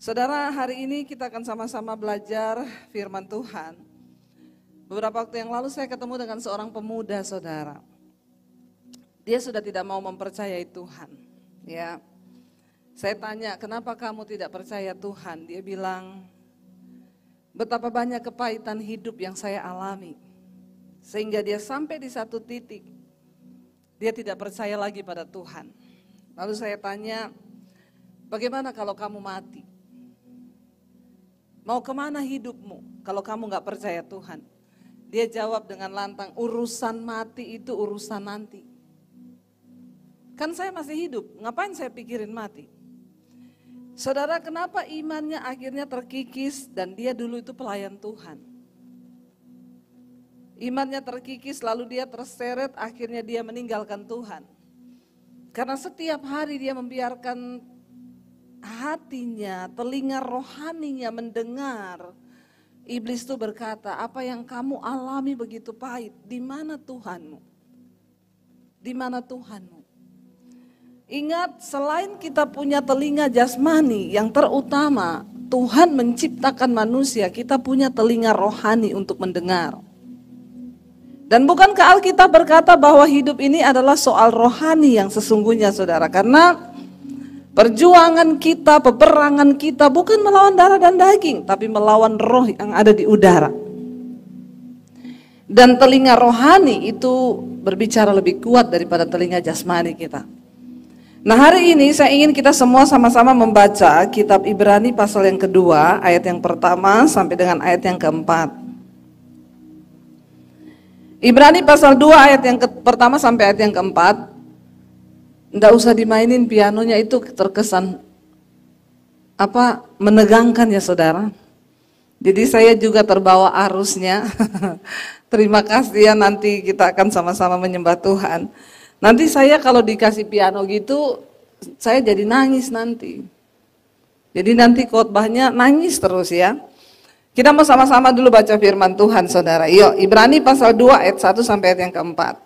Saudara, hari ini kita akan sama-sama belajar firman Tuhan. Beberapa waktu yang lalu saya ketemu dengan seorang pemuda, saudara. Dia sudah tidak mau mempercayai Tuhan. Ya, saya tanya, kenapa kamu tidak percaya Tuhan? Dia bilang, betapa banyak kepahitan hidup yang saya alami. Sehingga dia sampai di satu titik, dia tidak percaya lagi pada Tuhan. Lalu saya tanya, bagaimana kalau kamu mati? Mau kemana hidupmu kalau kamu gak percaya Tuhan? Dia jawab dengan lantang, urusan mati itu urusan nanti. Kan saya masih hidup, ngapain saya pikirin mati? Saudara, kenapa imannya akhirnya terkikis dan dia dulu itu pelayan Tuhan? Imannya terkikis lalu dia terseret, akhirnya dia meninggalkan Tuhan. Karena setiap hari dia membiarkan hatinya, telinga rohaninya mendengar iblis itu berkata, apa yang kamu alami begitu pahit, di mana Tuhanmu? Di mana Tuhanmu? Ingat, selain kita punya telinga jasmani, yang terutama Tuhan menciptakan manusia, kita punya telinga rohani untuk mendengar. Dan bukankah Alkitab berkata bahwa hidup ini adalah soal rohani yang sesungguhnya, saudara? Karena perjuangan kita, peperangan kita bukan melawan darah dan daging, tapi melawan roh yang ada di udara. Dan telinga rohani itu berbicara lebih kuat daripada telinga jasmani kita. Nah, hari ini saya ingin kita semua sama-sama membaca kitab Ibrani pasal yang kedua, ayat yang pertama sampai dengan ayat yang keempat. Ibrani pasal 2 ayat yang pertama sampai ayat yang keempat. Nggak usah dimainin pianonya, itu terkesan menegangkan ya saudara. Jadi saya juga terbawa arusnya. Terima kasih ya, nanti kita akan sama-sama menyembah Tuhan. Nanti saya kalau dikasih piano gitu, saya jadi nangis nanti. Jadi nanti khotbahnya nangis terus ya. Kita mau sama-sama dulu baca firman Tuhan saudara. Yuk, Ibrani pasal 2 ayat 1 sampai ayat yang keempat.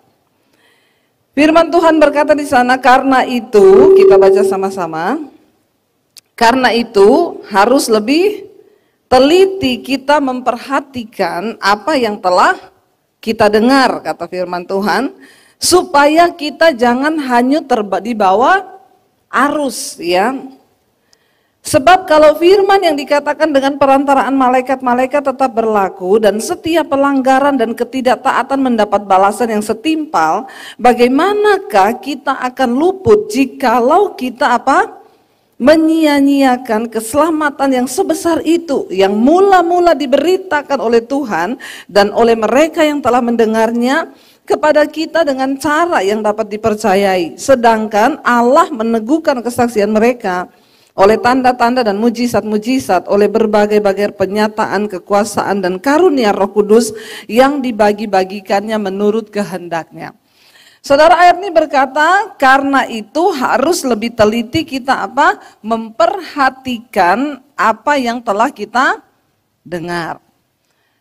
Firman Tuhan berkata di sana, karena itu, kita baca sama-sama. Karena itu harus lebih teliti kita memperhatikan apa yang telah kita dengar, kata firman Tuhan, supaya kita jangan hanyut di bawah arus ya. Sebab kalau firman yang dikatakan dengan perantaraan malaikat-malaikat tetap berlaku dan setiap pelanggaran dan ketidaktaatan mendapat balasan yang setimpal, bagaimanakah kita akan luput jikalau kita menyia-nyiakan keselamatan yang sebesar itu yang mula-mula diberitakan oleh Tuhan dan oleh mereka yang telah mendengarnya kepada kita dengan cara yang dapat dipercayai, sedangkan Allah meneguhkan kesaksian mereka oleh tanda-tanda dan mujizat-mujizat, oleh berbagai-bagai penyataan kekuasaan dan karunia Roh Kudus yang dibagi-bagikannya menurut kehendaknya. Saudara, ayat ini berkata, karena itu harus lebih teliti kita memperhatikan apa yang telah kita dengar.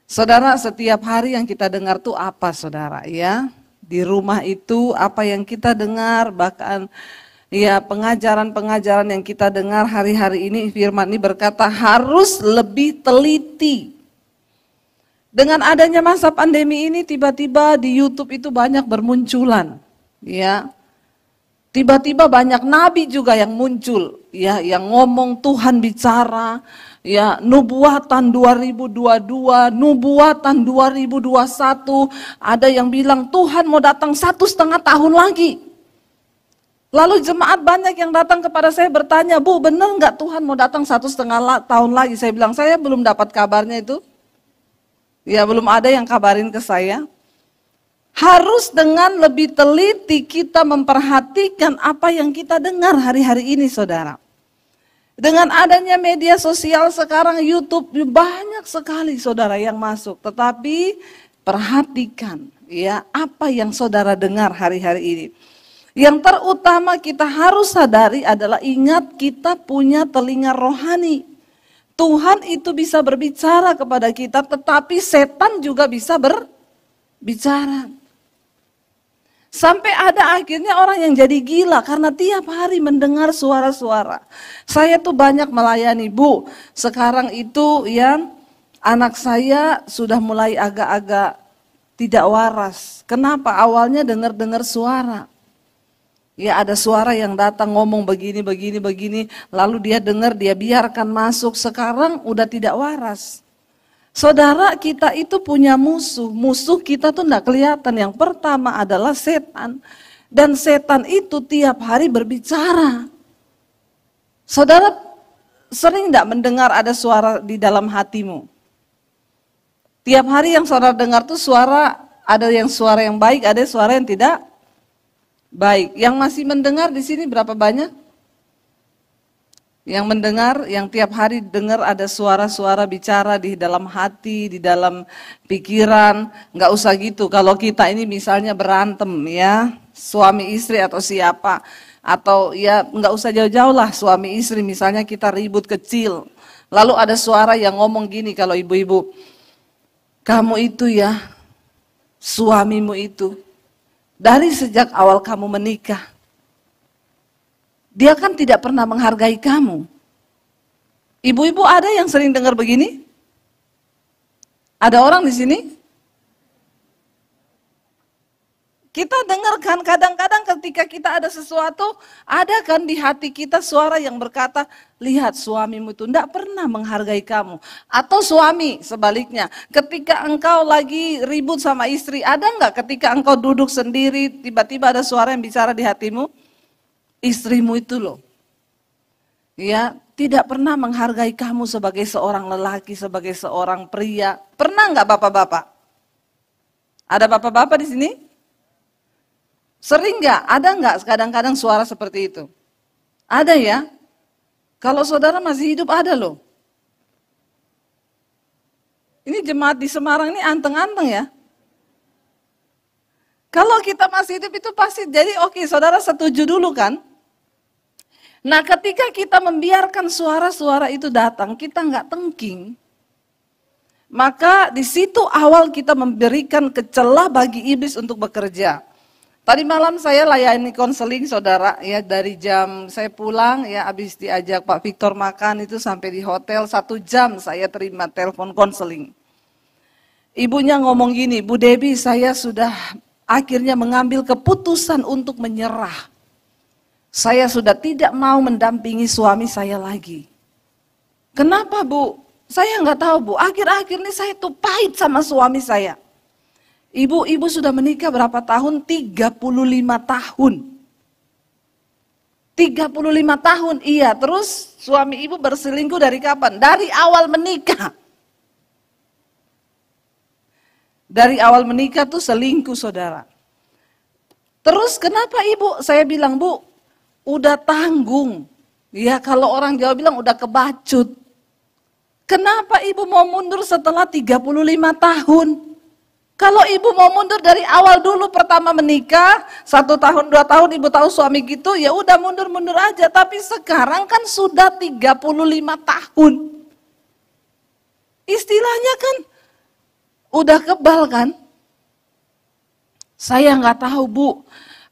Saudara, setiap hari yang kita dengar itu apa saudara ya? Di rumah itu apa yang kita dengar, bahkan ya, pengajaran-pengajaran yang kita dengar hari-hari ini, firman ini berkata harus lebih teliti. Dengan adanya masa pandemi ini, tiba-tiba di YouTube itu banyak bermunculan, ya. Tiba-tiba banyak nabi juga yang muncul, ya, yang ngomong Tuhan bicara, ya, nubuatan 2022, nubuatan 2021, ada yang bilang Tuhan mau datang 1,5 tahun lagi. Lalu jemaat banyak yang datang kepada saya bertanya, Bu, benar nggak Tuhan mau datang 1,5 tahun lagi? Saya bilang, saya belum dapat kabarnya itu. Ya, belum ada yang kabarin ke saya. Harus dengan lebih teliti kita memperhatikan apa yang kita dengar hari-hari ini, saudara. Dengan adanya media sosial sekarang, YouTube, banyak sekali saudara yang masuk. Tetapi perhatikan ya apa yang saudara dengar hari-hari ini. Yang terutama kita harus sadari adalah ingat kita punya telinga rohani. Tuhan itu bisa berbicara kepada kita, tetapi setan juga bisa berbicara. Sampai ada akhirnya orang yang jadi gila karena tiap hari mendengar suara-suara. Saya tuh banyak melayani, Bu. Sekarang itu ya anak saya sudah mulai agak-agak tidak waras. Kenapa? Awalnya dengar-dengar suara. Ya ada suara yang datang ngomong begini, lalu dia dengar, dia biarkan masuk, sekarang udah tidak waras. Saudara, kita itu punya musuh kita tuh enggak kelihatan. Yang pertama adalah setan. Dan setan itu tiap hari berbicara. Saudara sering enggak mendengar ada suara di dalam hatimu? Tiap hari yang saudara dengar tuh suara, ada yang suara yang baik, ada suara yang tidak baik. Yang masih mendengar di sini berapa banyak? Yang mendengar, yang tiap hari dengar ada suara-suara bicara di dalam hati, di dalam pikiran. Nggak usah gitu, kalau kita ini misalnya berantem ya, suami istri atau siapa. Atau ya nggak usah jauh-jauh lah suami istri, misalnya kita ribut kecil. Lalu ada suara yang ngomong gini kalau ibu-ibu, kamu itu ya, suamimu itu, dari sejak awal kamu menikah, dia kan tidak pernah menghargai kamu. Ibu-ibu ada yang sering dengar begini? Ada orang di sini? Kita dengar kan kadang-kadang ketika kita ada sesuatu, ada kan di hati kita suara yang berkata, lihat suamimu itu tidak pernah menghargai kamu. Atau suami sebaliknya, ketika engkau lagi ribut sama istri, ada enggak ketika engkau duduk sendiri, tiba-tiba ada suara yang bicara di hatimu? Istrimu itu loh, ya tidak pernah menghargai kamu sebagai seorang lelaki, sebagai seorang pria. Pernah nggak bapak-bapak? Ada bapak-bapak di sini? Sering nggak? Ada nggak kadang-kadang suara seperti itu? Ada ya? Kalau saudara masih hidup ada loh. Ini jemaat di Semarang ini anteng-anteng ya. Kalau kita masih hidup itu pasti, jadi oke, saudara setuju dulu kan? Nah ketika kita membiarkan suara-suara itu datang, kita nggak tengking, maka di situ awal kita memberikan celah bagi iblis untuk bekerja. Tadi malam saya layani konseling saudara, ya dari jam saya pulang, ya habis diajak Pak Victor makan itu sampai di hotel 1 jam saya terima telepon konseling. Ibunya ngomong gini, Bu Debbie saya sudah akhirnya mengambil keputusan untuk menyerah. Saya sudah tidak mau mendampingi suami saya lagi. Kenapa Bu? Saya nggak tahu Bu, akhir-akhir ini saya tuh pahit sama suami saya. Ibu sudah menikah berapa tahun? 35 tahun. 35 tahun, iya. Terus suami ibu berselingkuh dari kapan? Dari awal menikah. Dari awal menikah tuh selingkuh saudara. Terus kenapa ibu? Saya bilang Bu, udah tanggung. Ya kalau orang Jawa bilang udah kebacut. Kenapa ibu mau mundur setelah 35 tahun? Kalau ibu mau mundur dari awal dulu pertama menikah, 1 tahun 2 tahun ibu tahu suami gitu, ya udah mundur-mundur aja. Tapi sekarang kan sudah 35 tahun. Istilahnya kan udah kebal kan? Saya nggak tahu Bu.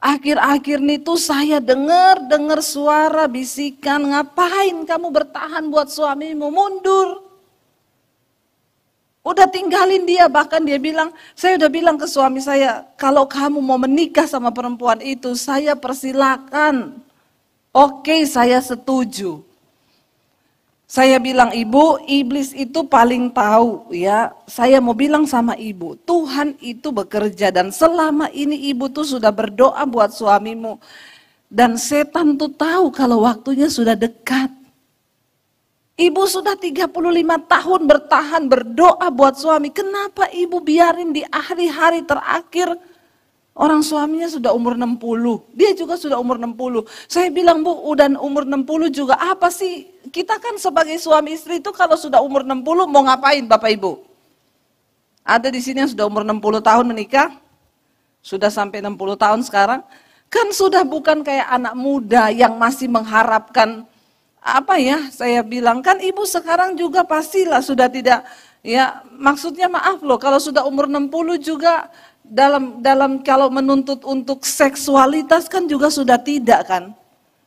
Akhir-akhir ini tuh saya dengar suara bisikan, ngapain kamu bertahan buat suamimu, mundur. Udah tinggalin dia, bahkan dia bilang, saya udah bilang ke suami saya, kalau kamu mau menikah sama perempuan itu, saya persilakan. Oke, saya setuju. Saya bilang, Ibu, iblis itu paling tahu ya. Saya mau bilang sama ibu, Tuhan itu bekerja dan selama ini ibu tuh sudah berdoa buat suamimu. Dan setan tuh tahu kalau waktunya sudah dekat. Ibu sudah 35 tahun bertahan berdoa buat suami. Kenapa ibu biarin di hari-hari terakhir orang suaminya sudah umur 60. Dia juga sudah umur 60. Saya bilang Bu, udah umur 60 juga apa sih? Kita kan sebagai suami istri itu kalau sudah umur 60 mau ngapain Bapak Ibu? Ada di sini yang sudah umur 60 tahun menikah? Sudah sampai 60 tahun sekarang? Kan sudah bukan kayak anak muda yang masih mengharapkan apa ya, saya bilang kan ibu sekarang juga pastilah sudah tidak, ya maksudnya maaf loh kalau sudah umur 60 juga dalam kalau menuntut untuk seksualitas kan juga sudah tidak kan.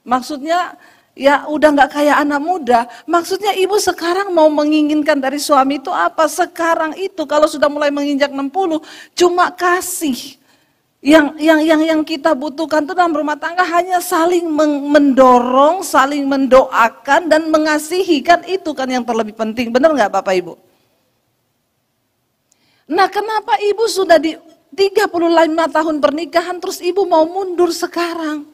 Maksudnya ya udah nggak kayak anak muda. Maksudnya ibu sekarang mau menginginkan dari suami itu apa? Sekarang itu kalau sudah mulai menginjak 60 cuma kasih. Yang kita butuhkan itu dalam rumah tangga hanya saling mendorong, saling mendoakan dan mengasihi, kan itu kan yang terlebih penting. Benar nggak Bapak Ibu? Nah, kenapa ibu sudah di 35 tahun pernikahan terus ibu mau mundur sekarang?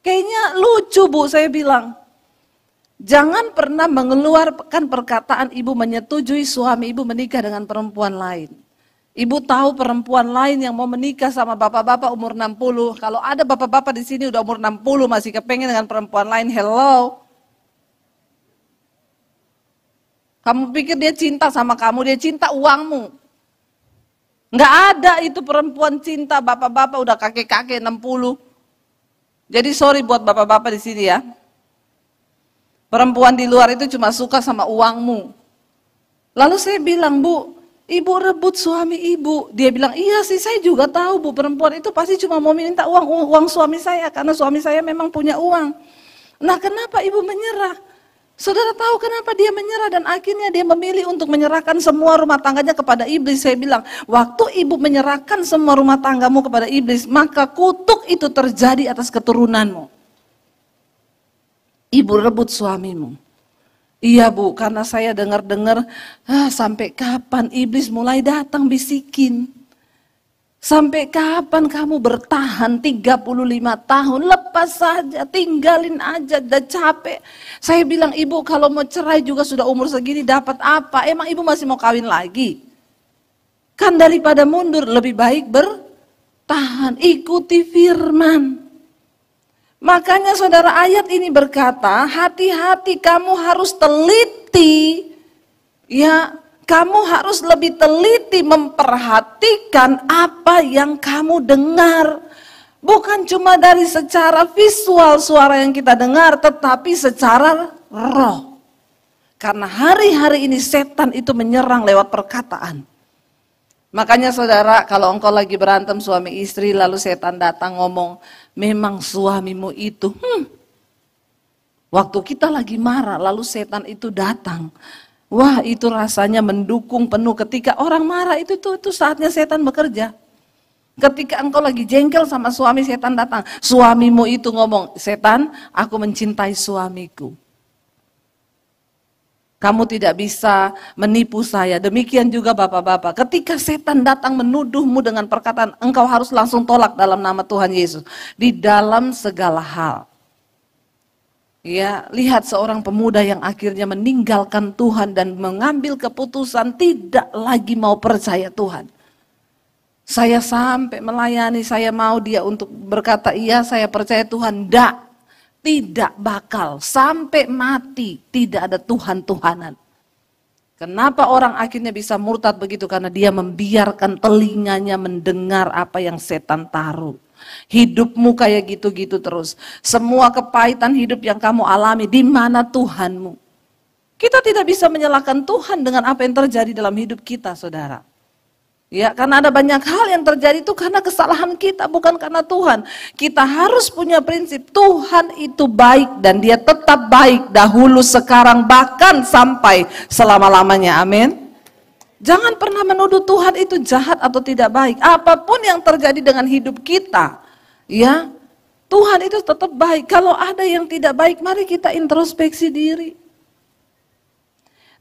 Kayaknya lucu Bu, saya bilang. Jangan pernah mengeluarkan perkataan ibu menyetujui suami ibu menikah dengan perempuan lain. Ibu tahu perempuan lain yang mau menikah sama bapak-bapak umur 60. Kalau ada bapak-bapak di sini udah umur 60 masih kepengen dengan perempuan lain, hello. Kamu pikir dia cinta sama kamu, dia cinta uangmu. Nggak ada itu perempuan cinta bapak-bapak udah kakek-kakek 60. Jadi sorry buat bapak-bapak di sini ya. Perempuan di luar itu cuma suka sama uangmu. Lalu saya bilang, Bu, ibu rebut suami ibu. Dia bilang, iya sih saya juga tahu Bu, perempuan itu pasti cuma mau minta uang suami saya. Karena suami saya memang punya uang. Nah kenapa ibu menyerah? Saudara tahu kenapa dia menyerah dan akhirnya dia memilih untuk menyerahkan semua rumah tangganya kepada iblis. Saya bilang, waktu ibu menyerahkan semua rumah tanggamu kepada iblis, maka kutuk itu terjadi atas keturunanmu. Ibu rebut suamimu. Iya Bu, karena saya dengar-dengar, sampai kapan iblis mulai datang bisikin. Sampai kapan kamu bertahan 35 tahun, lepas saja, tinggalin aja, udah capek. Saya bilang, ibu kalau mau cerai juga sudah umur segini dapat apa? Emang ibu masih mau kawin lagi? Kan daripada mundur, lebih baik bertahan, ikuti firman. Makanya saudara ayat ini berkata, hati-hati kamu harus teliti, ya kamu harus lebih teliti memperhatikan apa yang kamu dengar. Bukan cuma dari secara visual suara yang kita dengar, tetapi secara roh. Karena hari-hari ini setan itu menyerang lewat perkataan. Makanya saudara, kalau engkau lagi berantem suami istri, lalu setan datang ngomong, memang suamimu itu, waktu kita lagi marah, lalu setan itu datang. Wah, itu rasanya mendukung penuh. Ketika orang marah itu saatnya setan bekerja. Ketika engkau lagi jengkel sama suami, setan datang. Suamimu itu ngomong, setan, aku mencintai suamiku. Kamu tidak bisa menipu saya. Demikian juga bapak-bapak. Ketika setan datang menuduhmu dengan perkataan, engkau harus langsung tolak dalam nama Tuhan Yesus. Di dalam segala hal. Ya, lihat seorang pemuda yang akhirnya meninggalkan Tuhan dan mengambil keputusan tidak lagi mau percaya Tuhan. Saya sampai melayani, saya mau dia untuk berkata, iya saya percaya Tuhan. Tidak bakal, sampai mati tidak ada Tuhan-Tuhanan. Kenapa orang akhirnya bisa murtad begitu? Karena dia membiarkan telinganya mendengar apa yang setan taruh. Hidupmu kayak gitu-gitu terus. Semua kepahitan hidup yang kamu alami, di mana Tuhanmu? Kita tidak bisa menyalahkan Tuhan dengan apa yang terjadi dalam hidup kita, saudara. Ya, karena ada banyak hal yang terjadi itu karena kesalahan kita, bukan karena Tuhan. Kita harus punya prinsip, Tuhan itu baik dan dia tetap baik dahulu, sekarang, bahkan sampai selama-lamanya. Amin. Jangan pernah menuduh Tuhan itu jahat atau tidak baik. Apapun yang terjadi dengan hidup kita, ya, Tuhan itu tetap baik. Kalau ada yang tidak baik, mari kita introspeksi diri.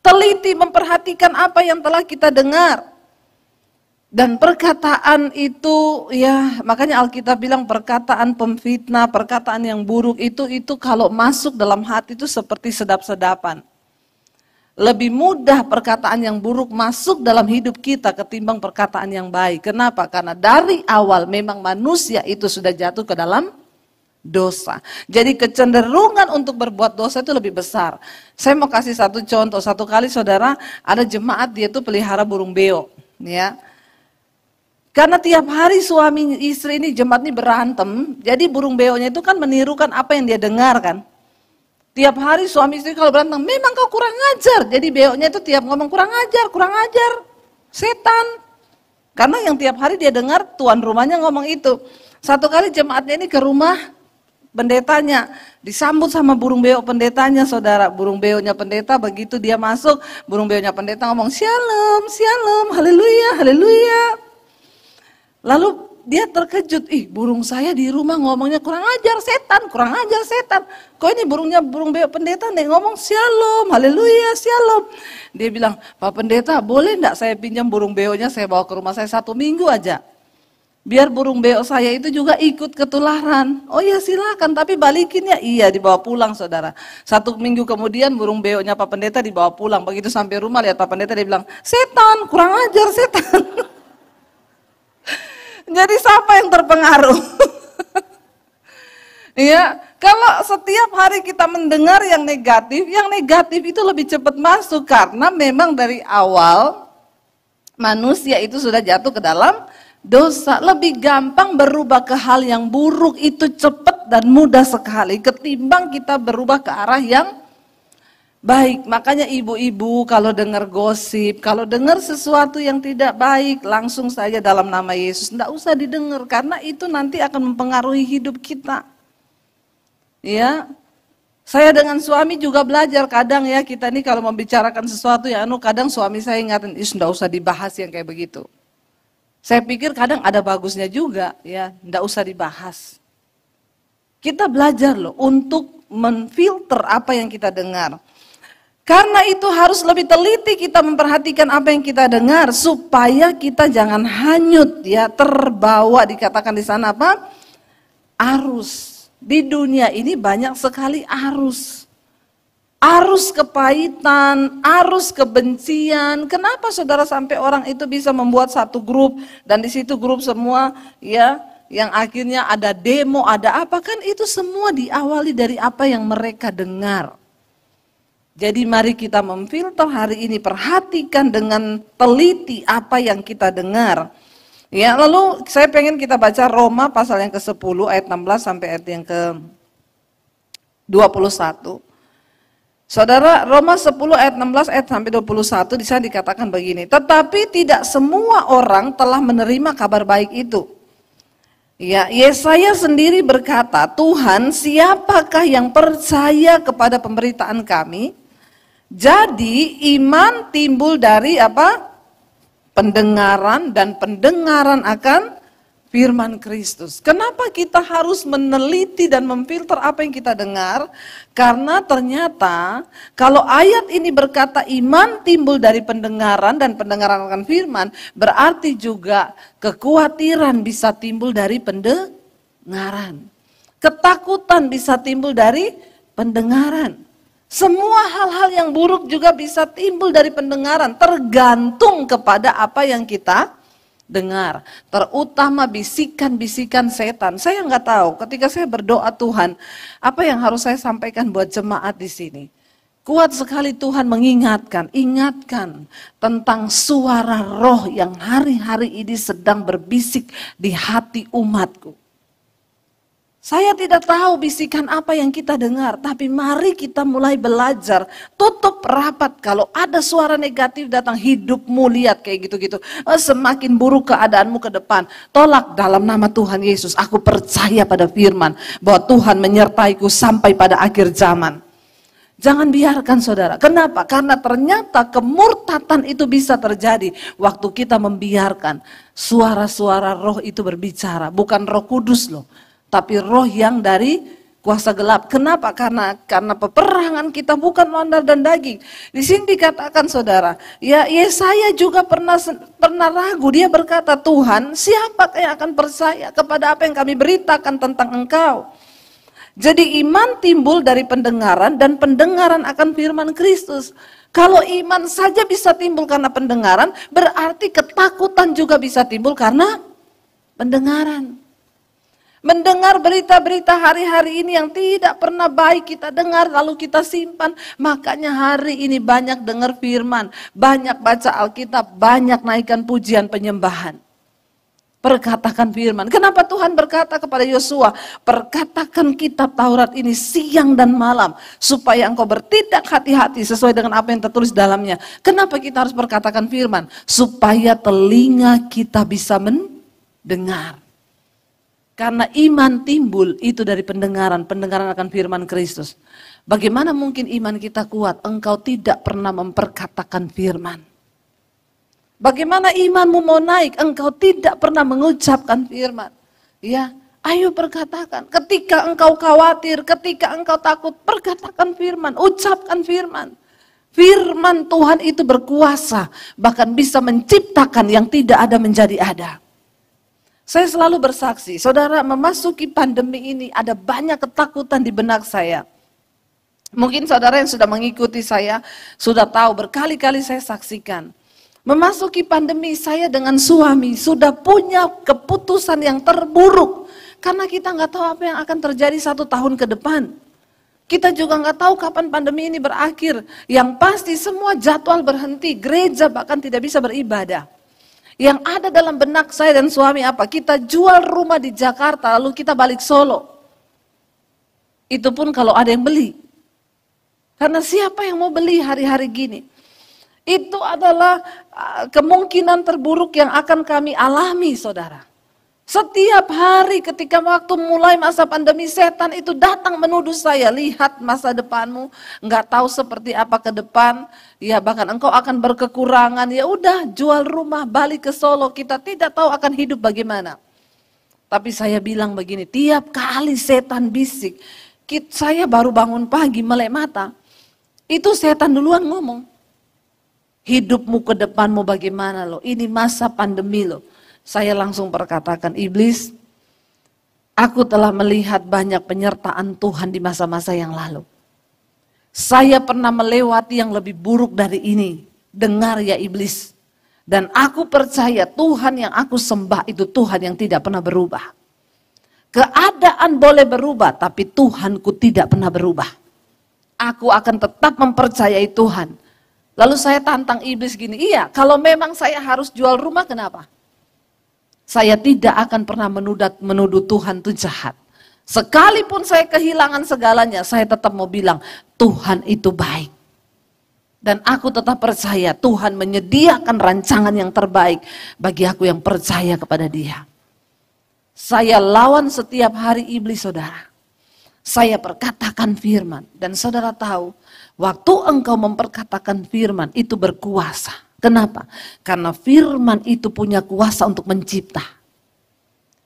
Teliti memperhatikan apa yang telah kita dengar. Dan perkataan itu, ya makanya Alkitab bilang perkataan pemfitnah, perkataan yang buruk itu kalau masuk dalam hati itu seperti sedap-sedapan. Lebih mudah perkataan yang buruk masuk dalam hidup kita ketimbang perkataan yang baik. Kenapa? Karena dari awal memang manusia itu sudah jatuh ke dalam dosa. Jadi kecenderungan untuk berbuat dosa itu lebih besar. Saya mau kasih satu contoh. Satu kali saudara, ada jemaat dia tuh pelihara burung beo. Ya. Karena tiap hari suami istri ini jemaat ini berantem, jadi burung beonya itu kan menirukan apa yang dia dengar kan. Tiap hari suami istri kalau berantem, memang kau kurang ajar. Jadi beonya itu tiap ngomong kurang ajar, setan. Karena yang tiap hari dia dengar tuan rumahnya ngomong itu. Satu kali jemaatnya ini ke rumah pendetanya, disambut sama burung beo pendetanya, saudara. Burung beonya pendeta, begitu dia masuk, burung beonya pendeta ngomong, "Shalom, shalom, haleluya, haleluya." Lalu dia terkejut, burung saya di rumah ngomongnya kurang ajar setan, kurang ajar setan. Kok ini burung beo pendeta nih ngomong shalom, haleluya, shalom. Dia bilang, "Pak pendeta, boleh enggak saya pinjam burung beonya, saya bawa ke rumah saya 1 minggu aja. Biar burung beo saya itu juga ikut ketularan." "Oh ya silakan, tapi balikin ya." Iya, dibawa pulang, saudara. 1 minggu kemudian burung beonya Pak Pendeta dibawa pulang. Begitu sampai rumah lihat Pak Pendeta, dia bilang, "Setan, kurang ajar setan." Jadi siapa yang terpengaruh? Ya, kalau setiap hari kita mendengar yang negatif itu lebih cepat masuk karena memang dari awal manusia itu sudah jatuh ke dalam dosa. Lebih gampang berubah ke hal yang buruk itu cepat dan mudah sekali ketimbang kita berubah ke arah yang baik. Makanya ibu-ibu kalau dengar gosip, kalau dengar sesuatu yang tidak baik, langsung saja dalam nama Yesus, tidak usah didengar karena itu nanti akan mempengaruhi hidup kita. Ya, saya dengan suami juga belajar kadang ya, kita ini kalau membicarakan sesuatu ya, kadang suami saya ingatin, tidak usah dibahas yang kayak begitu. Saya pikir kadang ada bagusnya juga ya, tidak usah dibahas. Kita belajar loh untuk menfilter apa yang kita dengar. Karena itu harus lebih teliti kita memperhatikan apa yang kita dengar supaya kita jangan hanyut ya, terbawa, dikatakan di sana apa? Arus. Di dunia ini banyak sekali arus. Arus kepahitan, arus kebencian. Kenapa saudara sampai orang itu bisa membuat satu grup dan di situ grup semua ya, yang akhirnya ada demo, ada apa, kan itu semua diawali dari apa yang mereka dengar. Jadi mari kita memfilter hari ini, perhatikan dengan teliti apa yang kita dengar. Ya, lalu saya pengen kita baca Roma pasal yang ke-10 ayat 16 sampai ayat yang ke-21. Saudara, Roma 10 ayat 16 ayat sampai 21 di sana dikatakan begini, "Tetapi tidak semua orang telah menerima kabar baik itu." Ya, Yesaya sendiri berkata, "Tuhan, siapakah yang percaya kepada pemberitaan kami?" Jadi iman timbul dari apa? Pendengaran, dan pendengaran akan firman Kristus. Kenapa kita harus meneliti dan memfilter apa yang kita dengar? Karena ternyata kalau ayat ini berkata iman timbul dari pendengaran dan pendengaran akan firman, berarti juga kekhawatiran bisa timbul dari pendengaran. Ketakutan bisa timbul dari pendengaran. Semua hal-hal yang buruk juga bisa timbul dari pendengaran, tergantung kepada apa yang kita dengar. Terutama bisikan-bisikan setan. Saya nggak tahu, ketika saya berdoa Tuhan, apa yang harus saya sampaikan buat jemaat di sini? Kuat sekali Tuhan mengingatkan, ingatkan tentang suara roh yang hari-hari ini sedang berbisik di hati umatku. Saya tidak tahu bisikan apa yang kita dengar, tapi mari kita mulai belajar. Tutup rapat kalau ada suara negatif datang, hidupmu lihat kayak gitu-gitu. Semakin buruk keadaanmu ke depan. Tolak dalam nama Tuhan Yesus. Aku percaya pada firman bahwa Tuhan menyertaiku sampai pada akhir zaman. Jangan biarkan saudara. Kenapa? Karena ternyata kemurtatan itu bisa terjadi waktu kita membiarkan suara-suara roh itu berbicara. Bukan Roh Kudus loh. Tapi roh yang dari kuasa gelap. Kenapa? Karena peperangan kita bukan lawan dan daging. Di sini dikatakan saudara, ya Yesaya juga pernah ragu. Dia berkata, "Tuhan, siapa yang akan percaya kepada apa yang kami beritakan tentang Engkau?" Jadi iman timbul dari pendengaran dan pendengaran akan firman Kristus. Kalau iman saja bisa timbul karena pendengaran, berarti ketakutan juga bisa timbul karena pendengaran. Mendengar berita-berita hari-hari ini yang tidak pernah baik kita dengar lalu kita simpan. Makanya hari ini banyak dengar firman, banyak baca Alkitab, banyak naikkan pujian penyembahan. Perkatakan firman. Kenapa Tuhan berkata kepada Yosua, perkatakan kitab Taurat ini siang dan malam, supaya engkau bertindak hati-hati sesuai dengan apa yang tertulis dalamnya. Kenapa kita harus perkatakan firman? Supaya telinga kita bisa mendengar. Karena iman timbul itu dari pendengaran akan firman Kristus. Bagaimana mungkin iman kita kuat? Engkau tidak pernah memperkatakan firman. Bagaimana imanmu mau naik? Engkau tidak pernah mengucapkan firman. Ya, ayo perkatakan. Ketika engkau khawatir, ketika engkau takut, perkatakan firman, ucapkan firman. Firman Tuhan itu berkuasa, bahkan bisa menciptakan yang tidak ada menjadi ada. Saya selalu bersaksi, saudara, memasuki pandemi ini ada banyak ketakutan di benak saya. Mungkin saudara yang sudah mengikuti saya sudah tahu, berkali-kali saya saksikan. Memasuki pandemi, saya dengan suami sudah punya keputusan yang terburuk. Karena kita nggak tahu apa yang akan terjadi 1 tahun ke depan. Kita juga nggak tahu kapan pandemi ini berakhir. Yang pasti semua jadwal berhenti, gereja bahkan tidak bisa beribadah. Yang ada dalam benak saya dan suami apa? Kita jual rumah di Jakarta lalu kita balik Solo. Itu pun kalau ada yang beli. Karena siapa yang mau beli hari-hari gini? Itu adalah kemungkinan terburuk yang akan kami alami, saudara. Setiap hari ketika waktu mulai masa pandemi, setan itu datang menuduh saya. Lihat masa depanmu, nggak tahu seperti apa ke depan. Ya bahkan engkau akan berkekurangan. Ya udah, jual rumah, balik ke Solo. Kita tidak tahu akan hidup bagaimana. Tapi saya bilang begini, tiap kali setan bisik, saya baru bangun pagi, melek mata. Itu setan duluan ngomong. Hidupmu ke depanmu bagaimana loh, ini masa pandemi loh. Saya langsung perkatakan, iblis, aku telah melihat banyak penyertaan Tuhan di masa-masa yang lalu. Saya pernah melewati yang lebih buruk dari ini. Dengar ya iblis. Dan aku percaya Tuhan yang aku sembah itu Tuhan yang tidak pernah berubah. Keadaan boleh berubah, tapi Tuhanku tidak pernah berubah. Aku akan tetap mempercayai Tuhan. Lalu saya tantang iblis gini, iya kalau memang saya harus jual rumah kenapa? Saya tidak akan pernah menuduh Tuhan itu jahat. Sekalipun saya kehilangan segalanya, saya tetap mau bilang Tuhan itu baik. Dan aku tetap percaya Tuhan menyediakan rancangan yang terbaik bagi aku yang percaya kepada Dia. Saya lawan setiap hari iblis, saudara. Saya perkatakan firman dan saudara tahu, waktu engkau memperkatakan firman itu berkuasa. Kenapa? Karena firman itu punya kuasa untuk mencipta.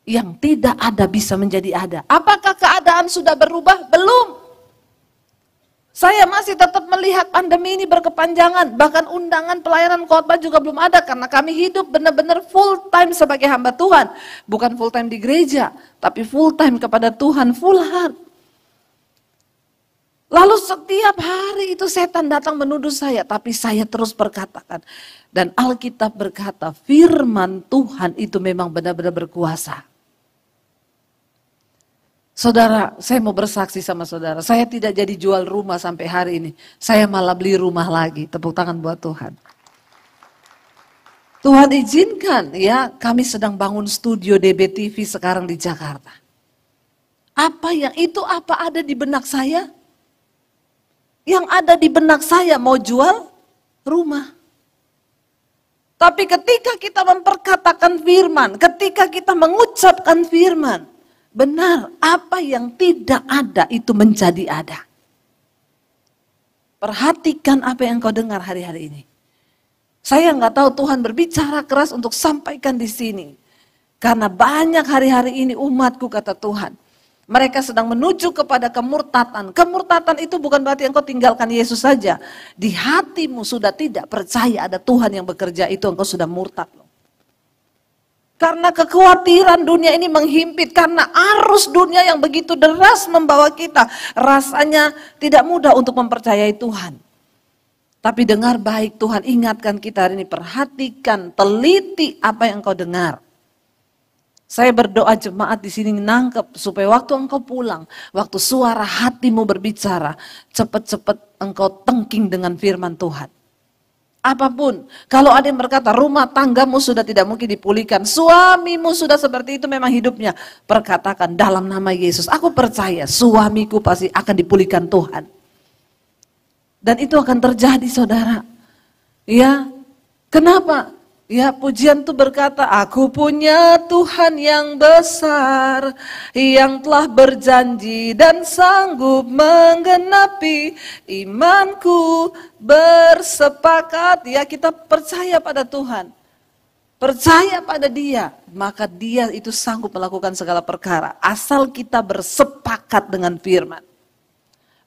Yang tidak ada bisa menjadi ada. Apakah keadaan sudah berubah? Belum. Saya masih tetap melihat pandemi ini berkepanjangan. Bahkan undangan pelayanan khotbah juga belum ada. Karena kami hidup benar-benar full time sebagai hamba Tuhan. Bukan full time di gereja, tapi full time kepada Tuhan, full heart. Lalu setiap hari itu setan datang menuduh saya, tapi saya terus berkatakan. Dan Alkitab berkata, firman Tuhan itu memang benar-benar berkuasa. Saudara, saya mau bersaksi sama saudara, saya tidak jadi jual rumah sampai hari ini. Saya malah beli rumah lagi, tepuk tangan buat Tuhan. Tuhan izinkan ya, kami sedang bangun studio DBTV sekarang di Jakarta. Apa yang itu apa ada di benak saya? Yang ada di benak saya mau jual rumah. Tapi ketika kita memperkatakan firman, ketika kita mengucapkan firman, benar apa yang tidak ada itu menjadi ada. Perhatikan apa yang kau dengar hari-hari ini. Saya nggak tahu Tuhan berbicara keras untuk sampaikan di sini. Karena banyak hari-hari ini umatku kata Tuhan. Mereka sedang menuju kepada kemurtatan. Kemurtatan itu bukan berarti engkau tinggalkan Yesus saja. Di hatimu sudah tidak percaya ada Tuhan yang bekerja, itu engkau sudah murtad loh. Karena kekhawatiran dunia ini menghimpit. Karena arus dunia yang begitu deras membawa kita. Rasanya tidak mudah untuk mempercayai Tuhan. Tapi dengar baik, Tuhan ingatkan kita hari ini. Perhatikan, teliti apa yang engkau dengar. Saya berdoa jemaat di sini nangkep supaya waktu engkau pulang, waktu suara hatimu berbicara, cepat-cepat engkau tengking dengan firman Tuhan. apapun. Kalau ada yang berkata rumah tanggamu sudah tidak mungkin dipulihkan, suamimu sudah seperti itu memang hidupnya, perkatakan dalam nama Yesus, aku percaya suamiku pasti akan dipulihkan Tuhan. Dan itu akan terjadi, saudara. Ya, kenapa? Ya, pujian itu berkata, aku punya Tuhan yang besar, yang telah berjanji dan sanggup menggenapi imanku bersepakat. Ya, kita percaya pada Tuhan, percaya pada Dia, maka Dia itu sanggup melakukan segala perkara, asal kita bersepakat dengan firman.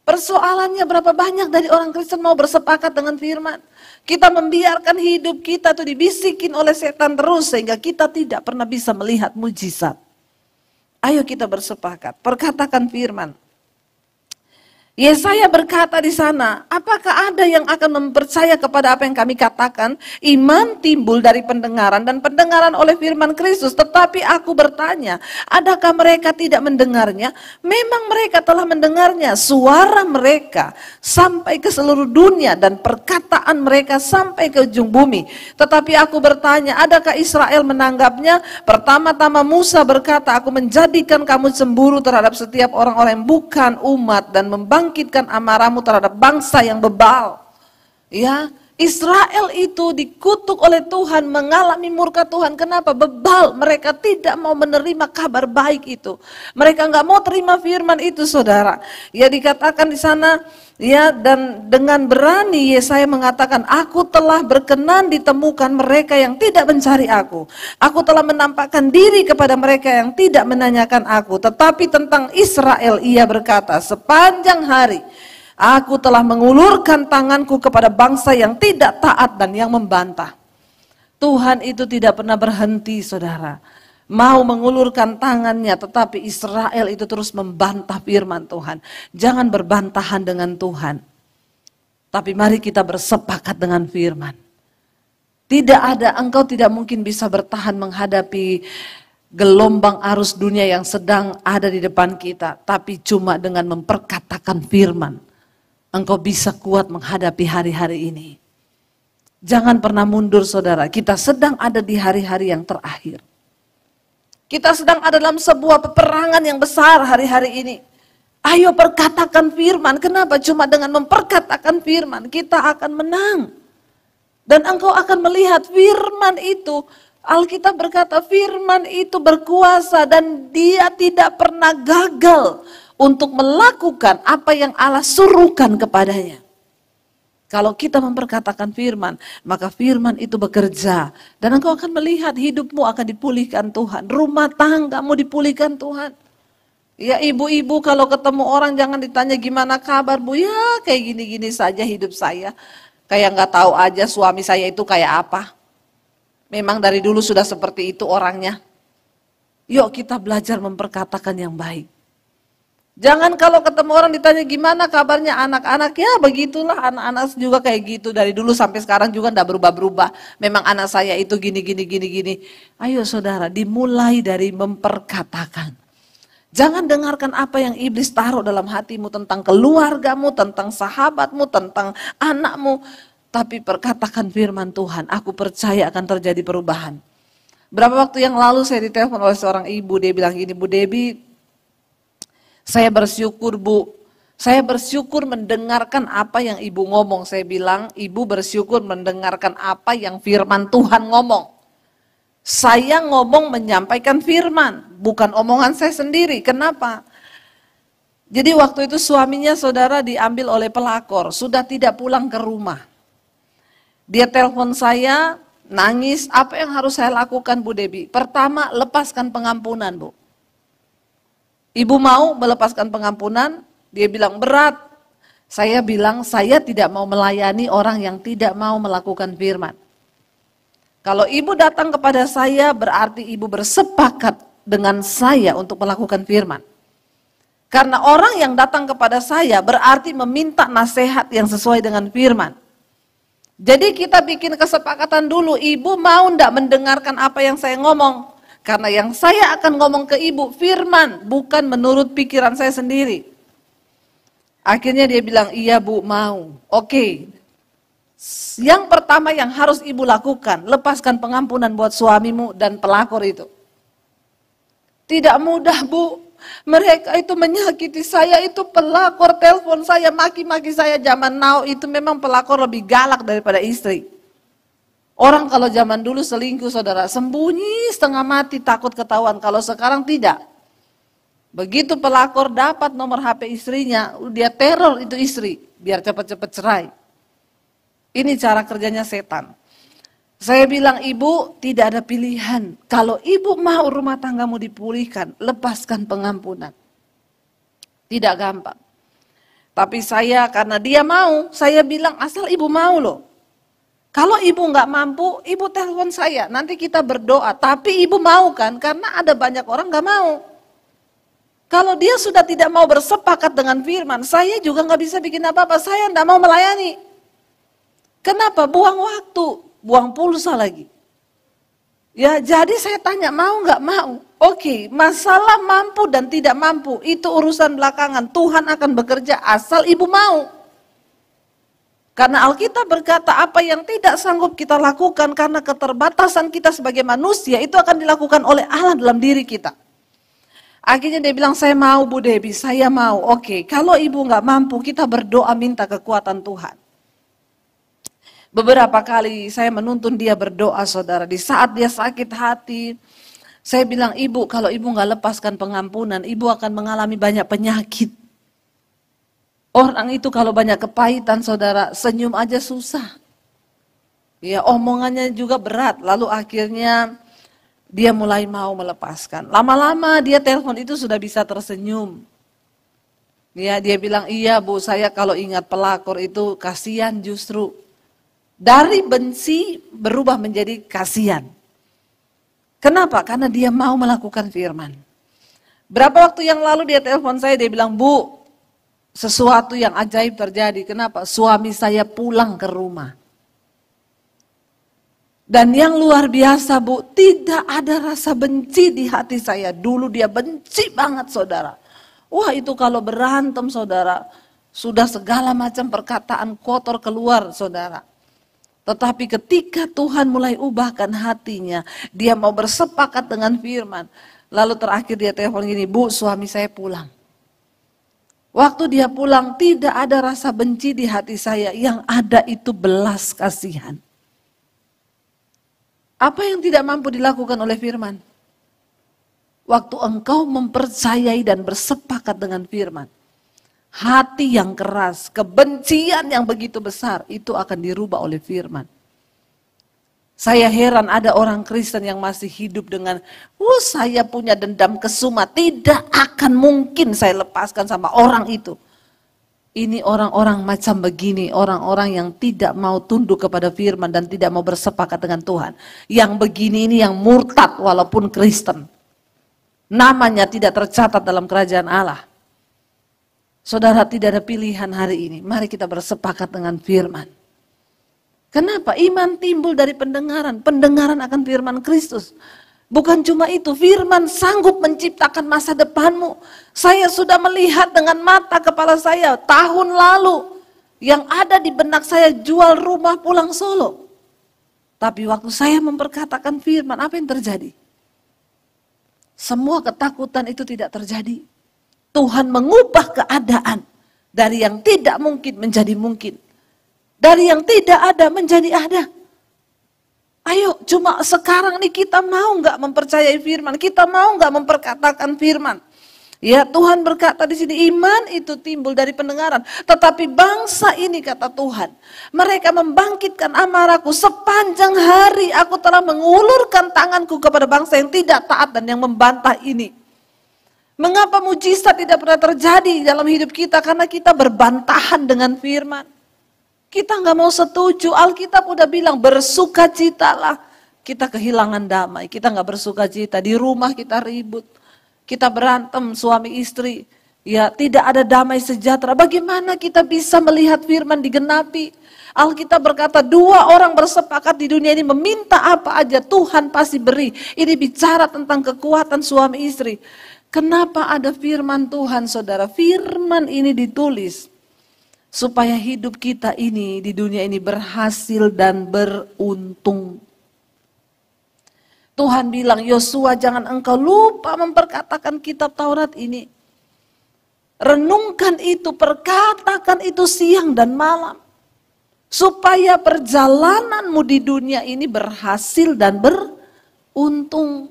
Persoalannya berapa banyak dari orang Kristen mau bersepakat dengan firman. Kita membiarkan hidup kita tuh dibisikin oleh setan terus sehingga kita tidak pernah bisa melihat mujizat. Ayo kita bersepakat, perkatakan firman. Yesaya berkata di sana, apakah ada yang akan mempercaya kepada apa yang kami katakan? Iman timbul dari pendengaran dan pendengaran oleh firman Kristus. Tetapi aku bertanya, adakah mereka tidak mendengarnya? Memang mereka telah mendengarnya, suara mereka sampai ke seluruh dunia dan perkataan mereka sampai ke ujung bumi. Tetapi aku bertanya, adakah Israel menanggapnya? Pertama-tama Musa berkata, aku menjadikan kamu cemburu terhadap setiap orang-orang yang bukan umat dan membangkitkan amarahmu terhadap bangsa yang bebal. Ya, Israel itu dikutuk oleh Tuhan, mengalami murka Tuhan. Kenapa? Bebal, mereka tidak mau menerima kabar baik itu. Mereka nggak mau terima firman itu, saudara. Ya, dikatakan di sana, ya, dan dengan berani Yesaya mengatakan, aku telah berkenan ditemukan mereka yang tidak mencari aku. Aku telah menampakkan diri kepada mereka yang tidak menanyakan aku. Tetapi tentang Israel ia berkata, sepanjang hari aku telah mengulurkan tanganku kepada bangsa yang tidak taat dan yang membantah. Tuhan itu tidak pernah berhenti, saudara. Mau mengulurkan tangannya, tetapi Israel itu terus membantah firman Tuhan. Jangan berbantahan dengan Tuhan. Tapi mari kita bersepakat dengan firman. Tidak ada, engkau tidak mungkin bisa bertahan menghadapi gelombang arus dunia yang sedang ada di depan kita. Tapi cuma dengan memperkatakan firman, engkau bisa kuat menghadapi hari-hari ini. Jangan pernah mundur, saudara. Kita sedang ada di hari-hari yang terakhir. Kita sedang ada dalam sebuah peperangan yang besar hari-hari ini. Ayo perkatakan firman. Kenapa? Cuma dengan memperkatakan firman kita akan menang. Dan engkau akan melihat firman itu. Alkitab berkata firman itu berkuasa dan dia tidak pernah gagal untuk melakukan apa yang Allah suruhkan kepadanya. Kalau kita memperkatakan firman, maka firman itu bekerja. Dan engkau akan melihat hidupmu akan dipulihkan Tuhan. Rumah tanggamu dipulihkan Tuhan. Ya, ibu-ibu kalau ketemu orang jangan ditanya gimana kabar bu. Ya kayak gini-gini saja hidup saya. Kayak gak tahu aja suami saya itu kayak apa. Memang dari dulu sudah seperti itu orangnya. Yuk kita belajar memperkatakan yang baik. Jangan kalau ketemu orang ditanya gimana kabarnya anak-anak, ya begitulah anak-anak juga kayak gitu. Dari dulu sampai sekarang juga enggak berubah-berubah. Memang anak saya itu gini. Ayo saudara, dimulai dari memperkatakan. Jangan dengarkan apa yang iblis taruh dalam hatimu tentang keluargamu, tentang sahabatmu, tentang anakmu. Tapi perkatakan firman Tuhan, aku percaya akan terjadi perubahan. Berapa waktu yang lalu saya ditelepon oleh seorang ibu, dia bilang gini, Bu Debbie, saya bersyukur Bu, saya bersyukur mendengarkan apa yang ibu ngomong. Saya bilang, ibu bersyukur mendengarkan apa yang firman Tuhan ngomong. Saya ngomong menyampaikan firman, bukan omongan saya sendiri. Kenapa? Jadi waktu itu suaminya saudara diambil oleh pelakor, sudah tidak pulang ke rumah. Dia telepon saya, nangis, apa yang harus saya lakukan Bu Debbie? Pertama, lepaskan pengampunan Bu. Ibu mau melepaskan pengampunan, dia bilang berat. Saya bilang saya tidak mau melayani orang yang tidak mau melakukan firman. Kalau ibu datang kepada saya berarti ibu bersepakat dengan saya untuk melakukan firman. Karena orang yang datang kepada saya berarti meminta nasihat yang sesuai dengan firman. Jadi kita bikin kesepakatan dulu, ibu mau ndak mendengarkan apa yang saya ngomong? Karena yang saya akan ngomong ke ibu firman, bukan menurut pikiran saya sendiri. Akhirnya dia bilang, iya Bu mau. Oke, Yang pertama yang harus ibu lakukan, lepaskan pengampunan buat suamimu dan pelakor itu. Tidak mudah, Bu. Mereka itu menyakiti saya, itu pelakor, telepon saya, maki-maki saya. Zaman now itu memang pelakor lebih galak daripada istri. Orang kalau zaman dulu selingkuh, saudara, sembunyi setengah mati takut ketahuan. Kalau sekarang tidak. Begitu pelakor dapat nomor HP istrinya, dia teror itu istri, biar cepat-cepat cerai. Ini cara kerjanya setan. Saya bilang, ibu tidak ada pilihan. Kalau ibu mau rumah tanggamu dipulihkan, lepaskan pengampunan. Tidak gampang. Tapi saya karena dia mau, saya bilang asal ibu mau loh. Kalau ibu nggak mampu, ibu telepon saya, nanti kita berdoa. Tapi ibu mau kan, karena ada banyak orang nggak mau. Kalau dia sudah tidak mau bersepakat dengan firman, saya juga nggak bisa bikin apa-apa, saya nggak mau melayani. Kenapa? Buang waktu, buang pulsa lagi. Ya, jadi saya tanya, mau nggak mau? Oke, masalah mampu dan tidak mampu, itu urusan belakangan. Tuhan akan bekerja asal ibu mau. Karena Alkitab berkata apa yang tidak sanggup kita lakukan karena keterbatasan kita sebagai manusia, itu akan dilakukan oleh Allah dalam diri kita. Akhirnya dia bilang, saya mau Bu Debbie, saya mau. Oke, kalau ibu nggak mampu, kita berdoa minta kekuatan Tuhan. Beberapa kali saya menuntun dia berdoa, saudara. Di saat dia sakit hati, saya bilang, ibu kalau ibu nggak lepaskan pengampunan, ibu akan mengalami banyak penyakit. Orang itu kalau banyak kepahitan, saudara, senyum aja susah. Ya, omongannya juga berat. Lalu akhirnya dia mulai mau melepaskan. Lama-lama dia telepon itu sudah bisa tersenyum. Ya, dia bilang, iya Bu, saya kalau ingat pelakor itu kasihan justru. Dari benci berubah menjadi kasihan. Kenapa? Karena dia mau melakukan firman. Berapa waktu yang lalu dia telepon saya, dia bilang, Bu, sesuatu yang ajaib terjadi. Kenapa? Suami saya pulang ke rumah. Dan yang luar biasa, Bu, tidak ada rasa benci di hati saya. Dulu dia benci banget, saudara. Wah, itu kalau berantem, saudara, sudah segala macam perkataan kotor keluar, saudara. Tetapi ketika Tuhan mulai ubahkan hatinya, dia mau bersepakat dengan firman. Lalu terakhir dia telepon gini, Bu, suami saya pulang. Waktu dia pulang, tidak ada rasa benci di hati saya. Yang ada itu belas kasihan. Apa yang tidak mampu dilakukan oleh firman? Waktu engkau mempercayai dan bersepakat dengan firman. Hati yang keras, kebencian yang begitu besar, itu akan dirubah oleh firman. Saya heran ada orang Kristen yang masih hidup dengan, saya punya dendam kesuma, tidak akan mungkin saya lepaskan sama orang itu. Ini orang-orang macam begini, orang-orang yang tidak mau tunduk kepada firman dan tidak mau bersepakat dengan Tuhan. Yang begini ini yang murtad walaupun Kristen. Namanya tidak tercatat dalam kerajaan Allah. Saudara, tidak ada pilihan hari ini. Mari kita bersepakat dengan firman. Kenapa? Iman timbul dari pendengaran. Pendengaran akan firman Kristus. Bukan cuma itu, firman sanggup menciptakan masa depanmu. Saya sudah melihat dengan mata kepala saya tahun lalu. Yang ada di benak saya, jual rumah pulang Solo. Tapi waktu saya memperkatakan firman, apa yang terjadi? Semua ketakutan itu tidak terjadi. Tuhan mengubah keadaan dari yang tidak mungkin menjadi mungkin. Dari yang tidak ada menjadi ada. Ayo, cuma sekarang nih kita mau nggak mempercayai firman? Kita mau nggak memperkatakan firman? Ya, Tuhan berkata di sini, iman itu timbul dari pendengaran. Tetapi bangsa ini, kata Tuhan, mereka membangkitkan amarahku sepanjang hari. Aku telah mengulurkan tanganku kepada bangsa yang tidak taat dan yang membantah ini. Mengapa mujizat tidak pernah terjadi dalam hidup kita? Karena kita berbantahan dengan firman. Kita nggak mau setuju. Alkitab udah bilang bersukacitalah. Kita kehilangan damai. Kita nggak bersukacita. Di rumah kita ribut. Kita berantem suami istri. Ya, tidak ada damai sejahtera. Bagaimana kita bisa melihat firman digenapi? Alkitab berkata 2 orang bersepakat di dunia ini meminta apa aja Tuhan pasti beri. Ini bicara tentang kekuatan suami istri. Kenapa ada firman Tuhan, saudara? Firman ini ditulis supaya hidup kita ini di dunia ini berhasil dan beruntung. Tuhan bilang, Yosua jangan engkau lupa memperkatakan kitab Taurat ini. Renungkan itu, perkatakan itu siang dan malam. Supaya perjalananmu di dunia ini berhasil dan beruntung.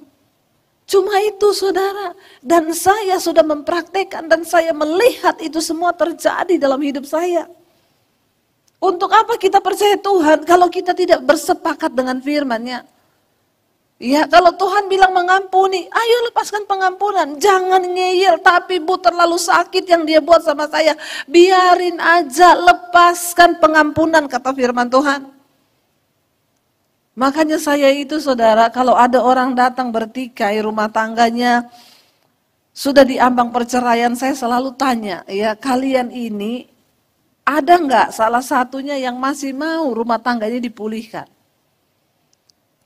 Cuma itu saudara, dan saya sudah mempraktekkan dan saya melihat itu semua terjadi dalam hidup saya. Untuk apa kita percaya Tuhan kalau kita tidak bersepakat dengan firman-Nya? Ya, kalau Tuhan bilang mengampuni, ayo lepaskan pengampunan. Jangan ngeyel, tapi Bu terlalu sakit yang dia buat sama saya. Biarin aja, lepaskan pengampunan, kata firman Tuhan. Makanya saya itu saudara, kalau ada orang datang bertikai rumah tangganya, sudah diambang perceraian, saya selalu tanya, ya kalian ini ada nggak salah satunya yang masih mau rumah tangganya dipulihkan?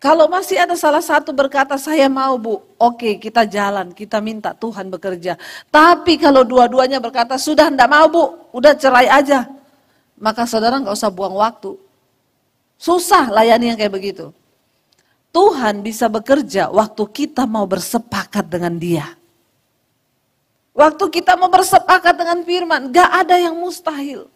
Kalau masih ada salah satu berkata, saya mau Bu, oke kita jalan, kita minta Tuhan bekerja. Tapi kalau dua-duanya berkata, sudah enggak mau Bu, udah cerai aja. Maka saudara nggak usah buang waktu. Susah layani yang kayak begitu. Tuhan bisa bekerja waktu kita mau bersepakat dengan Dia. Waktu kita mau bersepakat dengan firman, gak ada yang mustahil.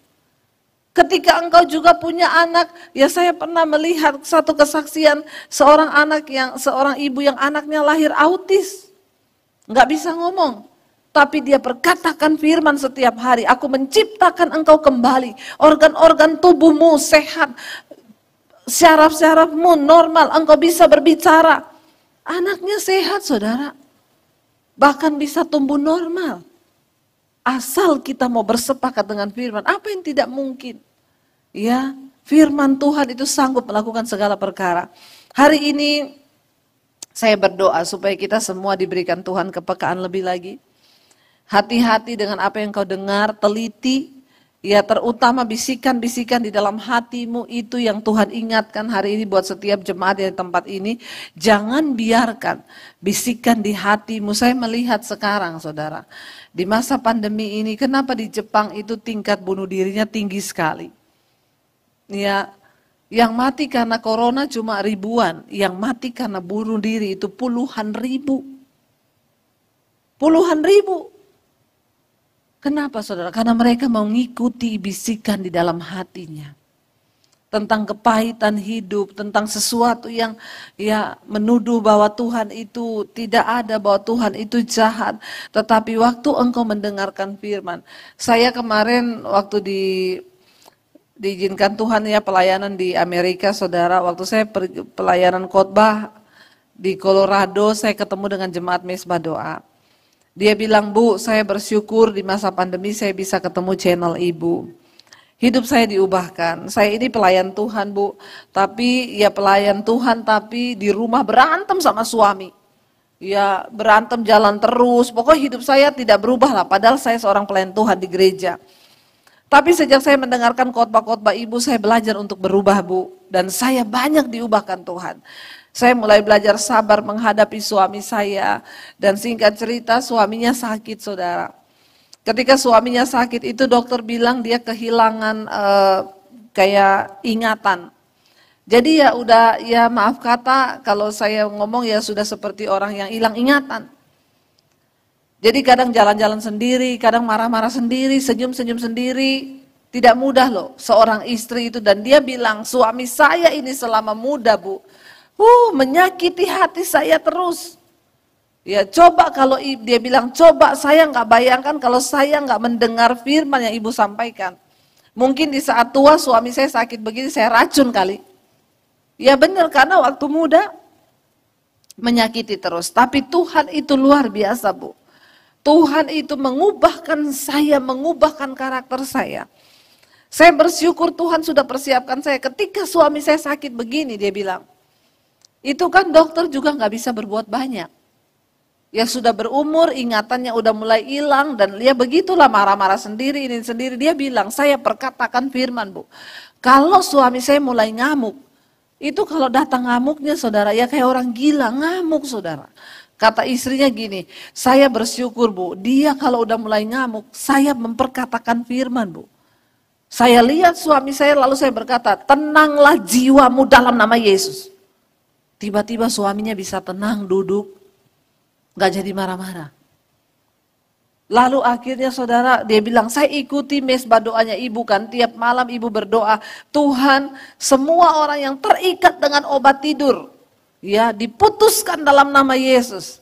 Ketika engkau juga punya anak, ya saya pernah melihat satu kesaksian seorang ibu yang anaknya lahir autis. Nggak bisa ngomong. Tapi dia berkatakan firman setiap hari, aku menciptakan engkau kembali. Organ-organ tubuhmu sehat, syaraf-syarafmu normal, engkau bisa berbicara. Anaknya sehat saudara. Bahkan bisa tumbuh normal. Asal kita mau bersepakat dengan firman, apa yang tidak mungkin? Ya, firman Tuhan itu sanggup melakukan segala perkara. Hari ini saya berdoa supaya kita semua diberikan Tuhan kepekaan lebih lagi. Hati-hati dengan apa yang kau dengar, teliti. Ya, terutama bisikan-bisikan di dalam hatimu itu yang Tuhan ingatkan hari ini buat setiap jemaat di tempat ini. Jangan biarkan bisikan di hatimu. Saya melihat sekarang saudara, di masa pandemi ini kenapa di Jepang itu tingkat bunuh dirinya tinggi sekali. Ya, yang mati karena corona cuma ribuan, yang mati karena bunuh diri itu puluhan ribu. Puluhan ribu. Kenapa saudara? Karena mereka mau mengikuti bisikan di dalam hatinya. Tentang kepahitan hidup, tentang sesuatu yang ya menuduh bahwa Tuhan itu tidak ada, bahwa Tuhan itu jahat. Tetapi waktu engkau mendengarkan firman, saya kemarin waktu diizinkan Tuhan ya pelayanan di Amerika saudara, waktu saya pelayanan khotbah di Colorado, saya ketemu dengan jemaat Mesbah Doa. Dia bilang, Bu, saya bersyukur di masa pandemi saya bisa ketemu channel Ibu. Hidup saya diubahkan. Saya ini pelayan Tuhan, Bu. Tapi ya pelayan Tuhan tapi di rumah berantem sama suami. Ya berantem jalan terus. Pokoknya hidup saya tidak berubah lah. Padahal saya seorang pelayan Tuhan di gereja. Tapi sejak saya mendengarkan khotbah-khotbah Ibu, saya belajar untuk berubah, Bu. Dan saya banyak diubahkan Tuhan. Saya mulai belajar sabar menghadapi suami saya. Dan singkat cerita suaminya sakit saudara. Ketika suaminya sakit itu dokter bilang dia kehilangan kayak ingatan. Jadi ya udah ya maaf kata kalau saya ngomong ya sudah seperti orang yang hilang ingatan. Jadi kadang jalan-jalan sendiri, kadang marah-marah sendiri, senyum-senyum sendiri. Tidak mudah loh seorang istri itu. Dan dia bilang suami saya ini selama muda Bu. Menyakiti hati saya terus. Ya coba kalau dia bilang coba saya nggak bayangkan kalau saya nggak mendengar firman yang Ibu sampaikan. Mungkin di saat tua suami saya sakit begini saya racun kali. Ya benar karena waktu muda menyakiti terus. Tapi Tuhan itu luar biasa Bu. Tuhan itu mengubahkan saya, mengubahkan karakter saya. Saya bersyukur Tuhan sudah persiapkan saya. Ketika suami saya sakit begini, dia bilang, itu kan dokter juga nggak bisa berbuat banyak. Ya sudah berumur, ingatannya udah mulai hilang, dan dia begitulah marah-marah sendiri, ini sendiri. Dia bilang, saya perkatakan firman Bu. Kalau suami saya mulai ngamuk, itu kalau datang ngamuknya saudara, ya kayak orang gila, ngamuk saudara. Kata istrinya gini, saya bersyukur Bu, dia kalau udah mulai ngamuk, saya memperkatakan firman Bu. Saya lihat suami saya lalu saya berkata, tenanglah jiwamu dalam nama Yesus. Tiba-tiba suaminya bisa tenang, duduk, gak jadi marah-marah. Lalu akhirnya saudara, dia bilang, saya ikuti mesbah doanya ibu kan, tiap malam ibu berdoa, Tuhan semua orang yang terikat dengan obat tidur, ya diputuskan dalam nama Yesus.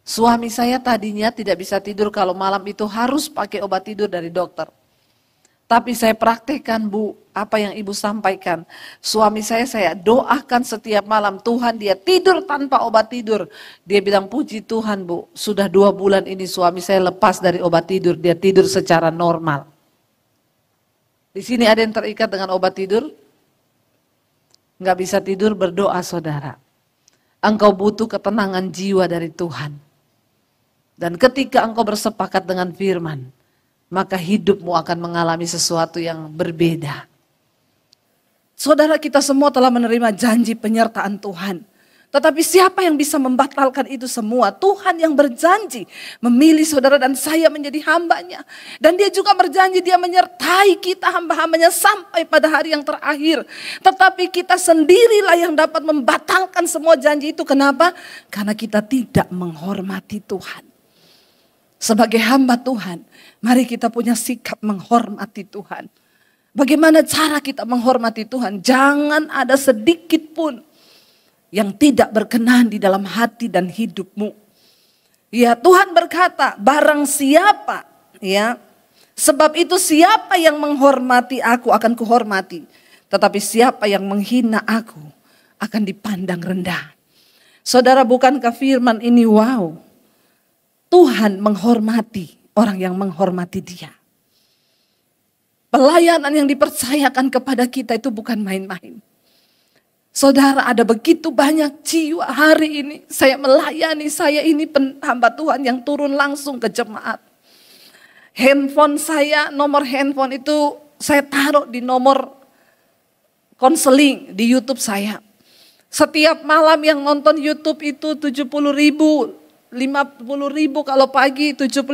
Suami saya tadinya tidak bisa tidur kalau malam itu harus pakai obat tidur dari dokter. Tapi saya praktekkan Bu, apa yang ibu sampaikan. Suami saya doakan setiap malam, Tuhan dia tidur tanpa obat tidur. Dia bilang, puji Tuhan Bu, sudah 2 bulan ini suami saya lepas dari obat tidur, dia tidur secara normal. Di sini ada yang terikat dengan obat tidur? Nggak bisa tidur, berdoa saudara. Engkau butuh ketenangan jiwa dari Tuhan. Dan ketika engkau bersepakat dengan firman, maka hidupmu akan mengalami sesuatu yang berbeda. Saudara, kita semua telah menerima janji penyertaan Tuhan. Tetapi siapa yang bisa membatalkan itu semua? Tuhan yang berjanji memilih saudara dan saya menjadi hambanya. Dan dia juga berjanji dia menyertai kita hamba-hambanya sampai pada hari yang terakhir. Tetapi kita sendirilah yang dapat membatalkan semua janji itu. Kenapa? Karena kita tidak menghormati Tuhan. Sebagai hamba Tuhan, mari kita punya sikap menghormati Tuhan. Bagaimana cara kita menghormati Tuhan? Jangan ada sedikit pun yang tidak berkenan di dalam hati dan hidupmu. Ya, Tuhan berkata, barang siapa, ya, sebab itu siapa yang menghormati aku akan kuhormati. Tetapi siapa yang menghina aku akan dipandang rendah. Saudara, bukankah firman ini wow? Tuhan menghormati orang yang menghormati dia. Pelayanan yang dipercayakan kepada kita itu bukan main-main. Saudara, ada begitu banyak jiwa hari ini. Saya melayani, saya ini hamba Tuhan yang turun langsung ke jemaat. Handphone saya, nomor handphone itu saya taruh di nomor konseling di YouTube saya. Setiap malam yang nonton YouTube itu 70.000. 50.000 kalau pagi, 75.000.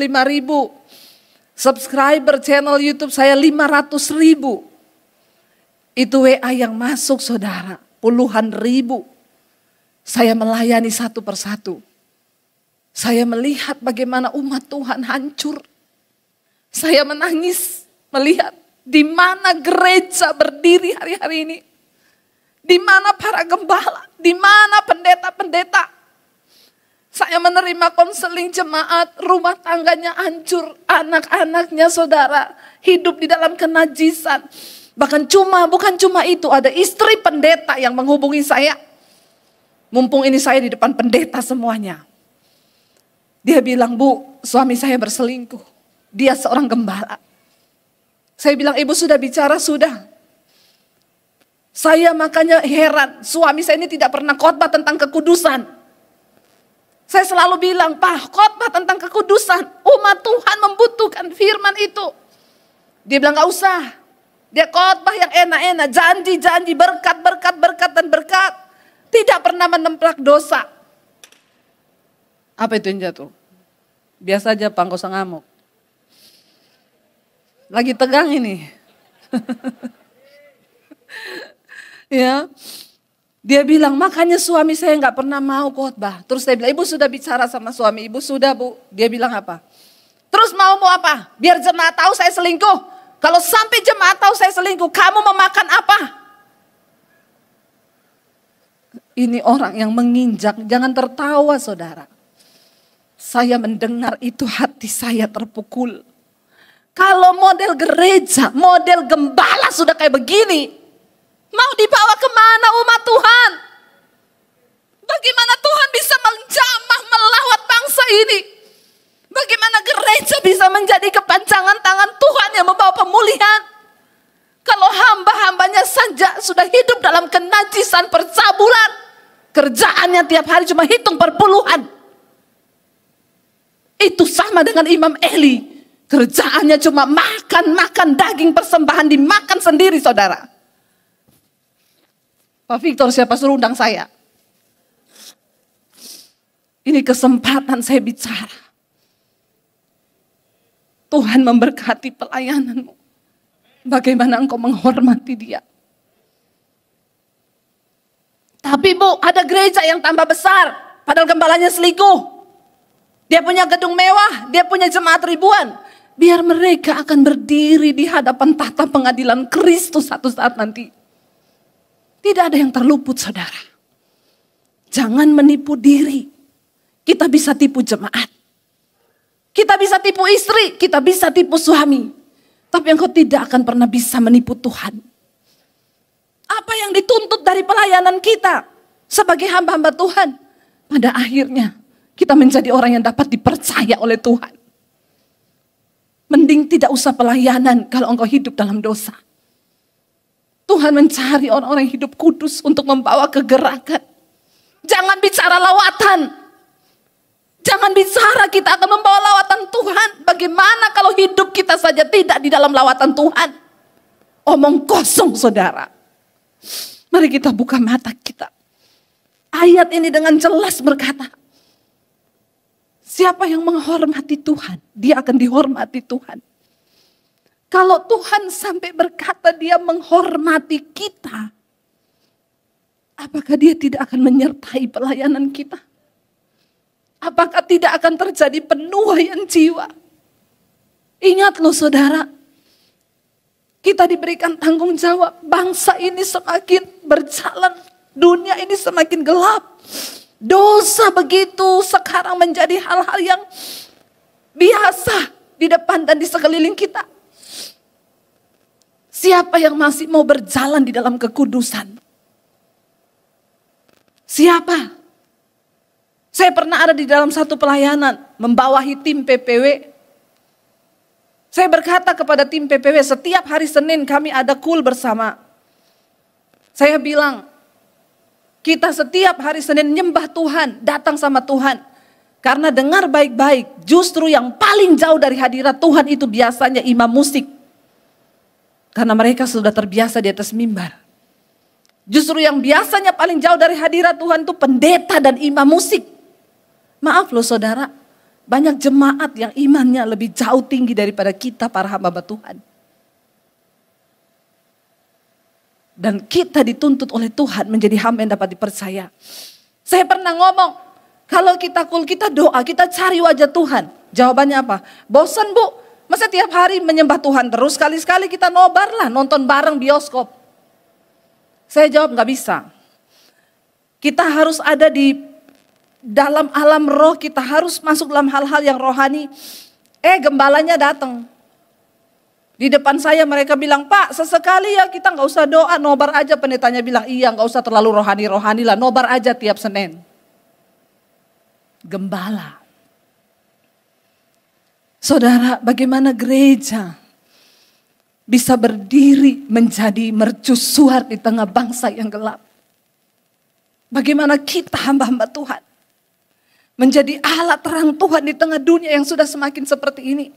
Subscriber channel YouTube saya 500.000. Itu WA yang masuk saudara, puluhan ribu. Saya melayani satu persatu. Saya melihat bagaimana umat Tuhan hancur. Saya menangis melihat di mana gereja berdiri hari-hari ini. Di mana para gembala, di mana pendeta-pendeta. Saya menerima konseling jemaat, rumah tangganya hancur, anak-anaknya saudara hidup di dalam kenajisan. Bahkan bukan cuma itu, ada istri pendeta yang menghubungi saya. Mumpung ini saya di depan pendeta semuanya. Dia bilang, Bu, suami saya berselingkuh. Dia seorang gembala. Saya bilang, Ibu sudah bicara? Sudah. Saya makanya heran, suami saya ini tidak pernah khotbah tentang kekudusan. Saya selalu bilang, Pak, khotbah tentang kekudusan. Umat Tuhan membutuhkan firman itu. Dia bilang, gak usah. Dia khotbah yang enak-enak. Janji-janji, berkat, dan berkat. Tidak pernah menemplak dosa. Apa itu yang jatuh? Biasa aja, Pak, gak usah ngamuk. Lagi tegang ini. Ya. Dia bilang, makanya suami saya gak pernah mau khotbah. Terus saya bilang, Ibu sudah bicara sama suami? Ibu sudah, Bu. Dia bilang apa? Terus mau apa? Biar jemaat tahu saya selingkuh. Kalau sampai jemaat tahu saya selingkuh, kamu mau makan apa? Ini orang yang menginjak, jangan tertawa saudara. Saya mendengar itu hati saya terpukul. Kalau model gereja, model gembala sudah kayak begini, mau dibawa kemana umat Tuhan? Bagaimana Tuhan bisa menjamah melawat bangsa ini? Bagaimana gereja bisa menjadi kepanjangan tangan Tuhan yang membawa pemulihan? Kalau hamba-hambanya saja sudah hidup dalam kenajisan percabulan, kerjaannya tiap hari cuma hitung perpuluhan. Itu sama dengan Imam Eli. Kerjaannya cuma makan daging persembahan, dimakan sendiri saudara. Pak Victor, siapa suruh undang saya? Ini kesempatan saya bicara. Tuhan memberkati pelayananmu. Bagaimana engkau menghormati dia? Tapi Bu, ada gereja yang tambah besar, padahal gembalanya selingkuh. Dia punya gedung mewah, dia punya jemaat ribuan. Biar mereka akan berdiri di hadapan tahta pengadilan Kristus satu saat nanti. Tidak ada yang terluput, saudara. Jangan menipu diri. Kita bisa tipu jemaat. Kita bisa tipu istri, kita bisa tipu suami. Tapi engkau tidak akan pernah bisa menipu Tuhan. Apa yang dituntut dari pelayanan kita sebagai hamba-hamba Tuhan? Pada akhirnya kita menjadi orang yang dapat dipercaya oleh Tuhan. Mending tidak usah pelayanan kalau engkau hidup dalam dosa. Tuhan mencari orang-orang yang hidup kudus untuk membawa kegerakan. Jangan bicara lawatan. Jangan bicara kita akan membawa lawatan Tuhan. Bagaimana kalau hidup kita saja tidak di dalam lawatan Tuhan? Omong kosong, saudara. Mari kita buka mata kita. Ayat ini dengan jelas berkata, siapa yang menghormati Tuhan, dia akan dihormati Tuhan. Kalau Tuhan sampai berkata dia menghormati kita, apakah dia tidak akan menyertai pelayanan kita? Apakah tidak akan terjadi penuaian jiwa? Ingat loh saudara, kita diberikan tanggung jawab. Bangsa ini semakin berjalan, dunia ini semakin gelap. Dosa begitu sekarang menjadi hal-hal yang biasa di depan dan di sekeliling kita. Siapa yang masih mau berjalan di dalam kekudusan? Siapa? Saya pernah ada di dalam satu pelayanan, membawahi tim PPW. Saya berkata kepada tim PPW, setiap hari Senin kami ada kul bersama. Saya bilang, kita setiap hari Senin nyembah Tuhan, datang sama Tuhan. Karena dengar baik-baik, justru yang paling jauh dari hadirat Tuhan itu biasanya imam musik. Karena mereka sudah terbiasa di atas mimbar. Justru yang biasanya paling jauh dari hadirat Tuhan itu pendeta dan imam musik. Maaf loh saudara. Banyak jemaat yang imannya lebih jauh tinggi daripada kita para hamba Tuhan. Dan kita dituntut oleh Tuhan menjadi hamba yang dapat dipercaya. Saya pernah ngomong, kalau kita kita doa, kita cari wajah Tuhan. Jawabannya apa? Bosan Bu, masa tiap hari menyembah Tuhan terus? Sekali-sekali kita nobar lah, nonton bareng bioskop. Saya jawab gak bisa. Kita harus ada di dalam alam roh, kita harus masuk dalam hal-hal yang rohani. Gembalanya datang. Di depan saya mereka bilang, Pak sesekali ya kita gak usah doa, nobar aja. Pendetanya bilang, iya gak usah terlalu rohani-rohani lah, nobar aja tiap Senin. Gembala. Saudara, bagaimana gereja bisa berdiri menjadi mercusuar di tengah bangsa yang gelap? Bagaimana kita hamba-hamba Tuhan menjadi alat terang Tuhan di tengah dunia yang sudah semakin seperti ini.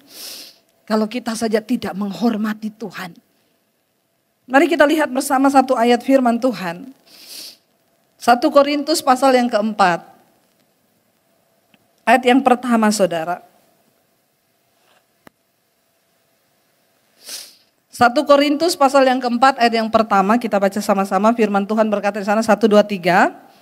Kalau kita saja tidak menghormati Tuhan. Mari kita lihat bersama satu ayat firman Tuhan. 1 Korintus pasal yang keempat. Ayat yang pertama saudara. 1 Korintus pasal yang keempat ayat yang pertama. Kita baca sama-sama firman Tuhan berkata di sana 1, 2, 3.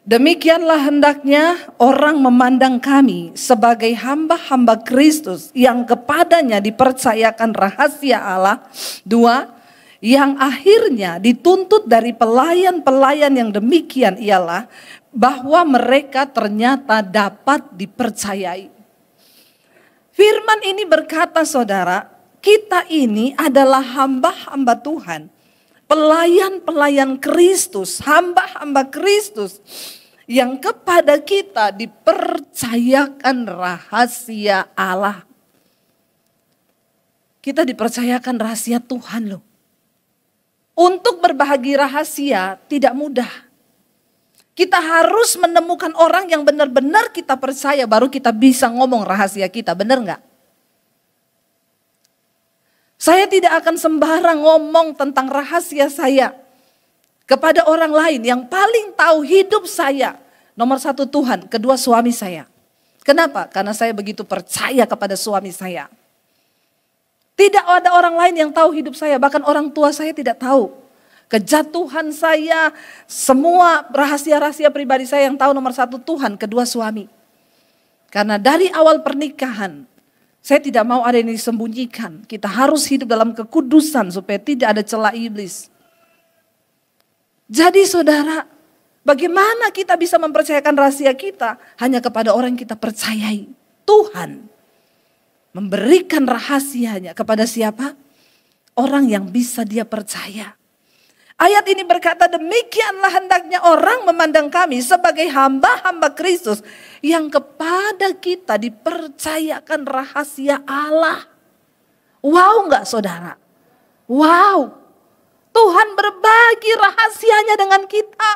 Demikianlah hendaknya orang memandang kami sebagai hamba-hamba Kristus yang kepadanya dipercayakan rahasia Allah. 2, yang akhirnya dituntut dari pelayan-pelayan yang demikian ialah bahwa mereka ternyata dapat dipercayai. Firman ini berkata saudara, kita ini adalah hamba-hamba Tuhan. Pelayan-pelayan Kristus, hamba-hamba Kristus yang kepada kita dipercayakan rahasia Allah. Kita dipercayakan rahasia Tuhan loh. Untuk berbagi rahasia tidak mudah. Kita harus menemukan orang yang benar-benar kita percaya baru kita bisa ngomong rahasia kita, benar nggak? Saya tidak akan sembarang ngomong tentang rahasia saya kepada orang lain. Yang paling tahu hidup saya, nomor 1 Tuhan, kedua suami saya. Kenapa? Karena saya begitu percaya kepada suami saya. Tidak ada orang lain yang tahu hidup saya, bahkan orang tua saya tidak tahu. Kejatuhan saya, semua rahasia-rahasia pribadi saya, yang tahu nomor satu Tuhan, kedua suami. Karena dari awal pernikahan, saya tidak mau ada yang disembunyikan. Kita harus hidup dalam kekudusan supaya tidak ada celah iblis. Jadi saudara, bagaimana kita bisa mempercayakan rahasia kita hanya kepada orang yang kita percayai? Tuhan memberikan rahasianya kepada siapa? Orang yang bisa dia percaya. Ayat ini berkata, demikianlah hendaknya orang memandang kami sebagai hamba-hamba Kristus yang kepada kita dipercayakan rahasia Allah. Wow enggak saudara? Wow. Tuhan berbagi rahasianya dengan kita.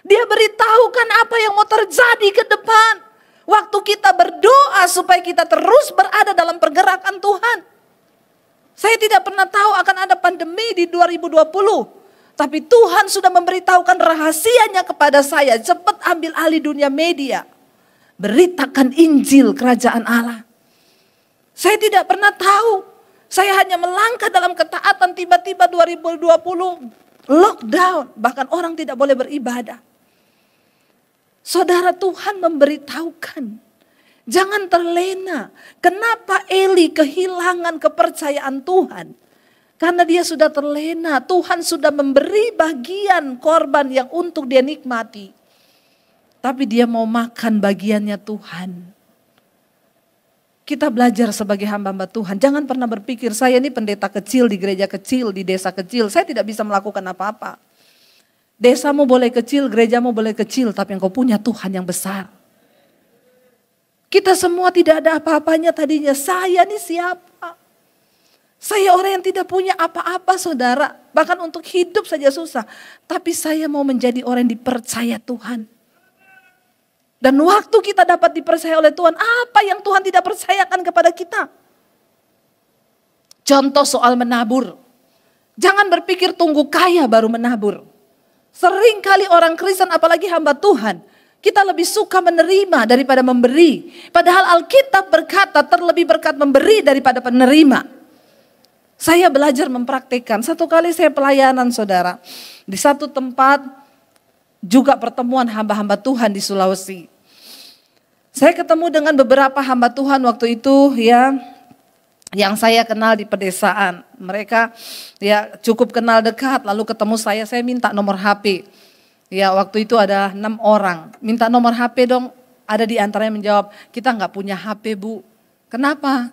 Dia beritahukan apa yang mau terjadi ke depan. Waktu kita berdoa supaya kita terus berada dalam pergerakan Tuhan. Saya tidak pernah tahu akan ada pandemi di 2020. Tapi Tuhan sudah memberitahukan rahasianya kepada saya. Cepat ambil alih dunia media. Beritakan Injil kerajaan Allah. Saya tidak pernah tahu. Saya hanya melangkah dalam ketaatan, tiba-tiba 2020 lockdown. Bahkan orang tidak boleh beribadah. Saudara, Tuhan memberitahukan. Jangan terlena. Kenapa Eli kehilangan kepercayaan Tuhan? Karena dia sudah terlena. Tuhan sudah memberi bagian korban yang untuk dia nikmati. Tapi dia mau makan bagiannya Tuhan. Kita belajar sebagai hamba-hamba Tuhan. Jangan pernah berpikir saya ini pendeta kecil di gereja kecil, di desa kecil. Saya tidak bisa melakukan apa-apa. Desamu boleh kecil, gerejamu boleh kecil, tapi engkau punya Tuhan yang besar. Kita semua tidak ada apa-apanya tadinya. Saya ini siapa? Saya orang yang tidak punya apa-apa saudara. Bahkan untuk hidup saja susah. Tapi saya mau menjadi orang yang dipercaya Tuhan. Dan waktu kita dapat dipercaya oleh Tuhan, apa yang Tuhan tidak percayakan kepada kita? Contoh soal menabur. Jangan berpikir tunggu kaya baru menabur. Sering kali orang Kristen apalagi hamba Tuhan, kita lebih suka menerima daripada memberi. Padahal Alkitab berkata terlebih berkat memberi daripada penerima. Saya belajar mempraktikkan. Satu kali saya pelayanan saudara. Di satu tempat juga pertemuan hamba-hamba Tuhan di Sulawesi. Saya ketemu dengan beberapa hamba Tuhan waktu itu ya. Yang saya kenal di pedesaan. Mereka ya cukup kenal dekat, lalu ketemu saya minta nomor HP. Ya waktu itu ada 6 orang, minta nomor HP dong. Ada di antaranya menjawab, kita nggak punya HP Bu. Kenapa?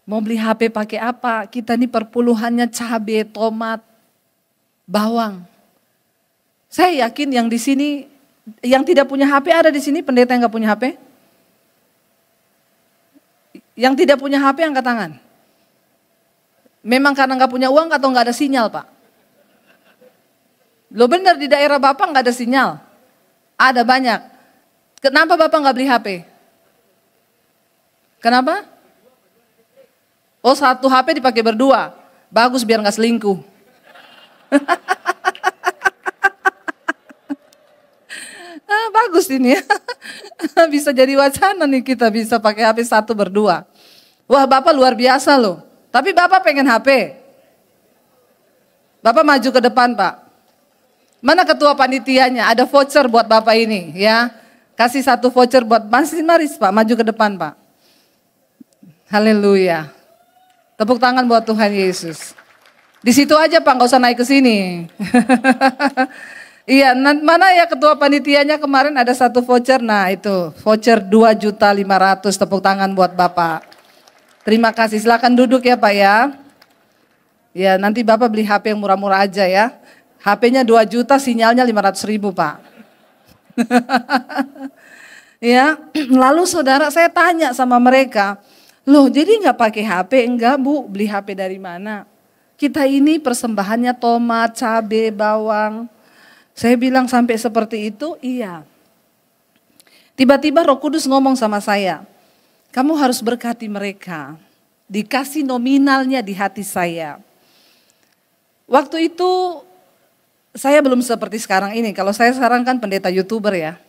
Mau beli HP pakai apa? Kita ini perpuluhannya cabai, tomat, bawang. Saya yakin yang di sini, yang tidak punya HP ada di sini, pendeta yang nggak punya HP? Yang tidak punya HP angkat tangan. Memang karena nggak punya uang atau nggak ada sinyal Pak? Lo benar di daerah Bapak nggak ada sinyal? Ada banyak. Kenapa Bapak nggak beli HP? Kenapa? Oh satu HP dipakai berdua. Bagus biar nggak selingkuh. Bagus ini ya. Bisa jadi wacana nih kita bisa pakai HP satu berdua. Wah Bapak luar biasa loh. Tapi Bapak pengen HP. Bapak maju ke depan Pak. Mana ketua panitianya? Ada voucher buat Bapak ini ya. Kasih satu voucher buat masih Maris Pak. Maju ke depan Pak. Haleluya. Tepuk tangan buat Tuhan Yesus. Di situ aja Pak, nggak usah naik ke sini. Iya, mana ya ketua panitianya kemarin ada satu voucher. Nah itu voucher 2.500.000. Tepuk tangan buat Bapak. Terima kasih, silakan duduk ya Pak ya. Ya nanti Bapak beli HP yang murah-murah aja ya. HP-nya 2 juta, sinyalnya 500.000 Pak. Ya, lalu saudara saya tanya sama mereka, loh jadi nggak pakai HP? Enggak Bu, beli HP dari mana? Kita ini persembahannya tomat, cabai, bawang. Saya bilang sampai seperti itu, iya. Tiba-tiba Roh Kudus ngomong sama saya, kamu harus berkati mereka. Dikasih nominalnya di hati saya. Waktu itu saya belum seperti sekarang ini. Kalau saya sekarang kan pendeta YouTuber ya.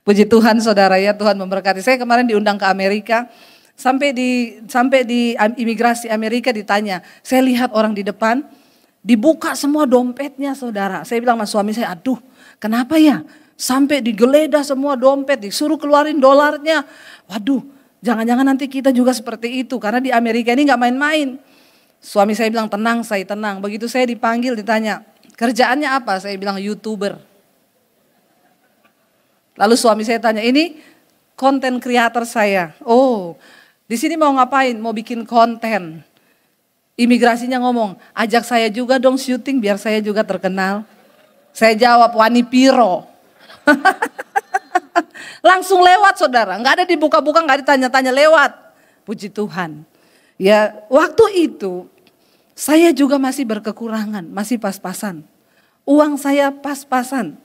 Puji Tuhan saudara ya, Tuhan memberkati. Saya kemarin diundang ke Amerika. Sampai di imigrasi Amerika ditanya, saya lihat orang di depan, dibuka semua dompetnya saudara. Saya bilang sama suami saya, aduh kenapa ya? Sampai digeledah semua dompet, disuruh keluarin dolarnya. Waduh, jangan-jangan nanti kita juga seperti itu. Karena di Amerika ini gak main-main. Suami saya bilang, tenang saya tenang. Begitu saya dipanggil ditanya, kerjaannya apa? Saya bilang YouTuber. Lalu suami saya tanya, ini konten kreator saya. Oh, di sini mau ngapain? Mau bikin konten. Imigrasinya ngomong, ajak saya juga dong syuting biar saya juga terkenal. Saya jawab, wani piro. Langsung lewat saudara, nggak ada dibuka-buka, nggak ditanya-tanya, lewat. Puji Tuhan. Ya waktu itu saya juga masih berkekurangan, masih pas-pasan. Uang saya pas-pasan.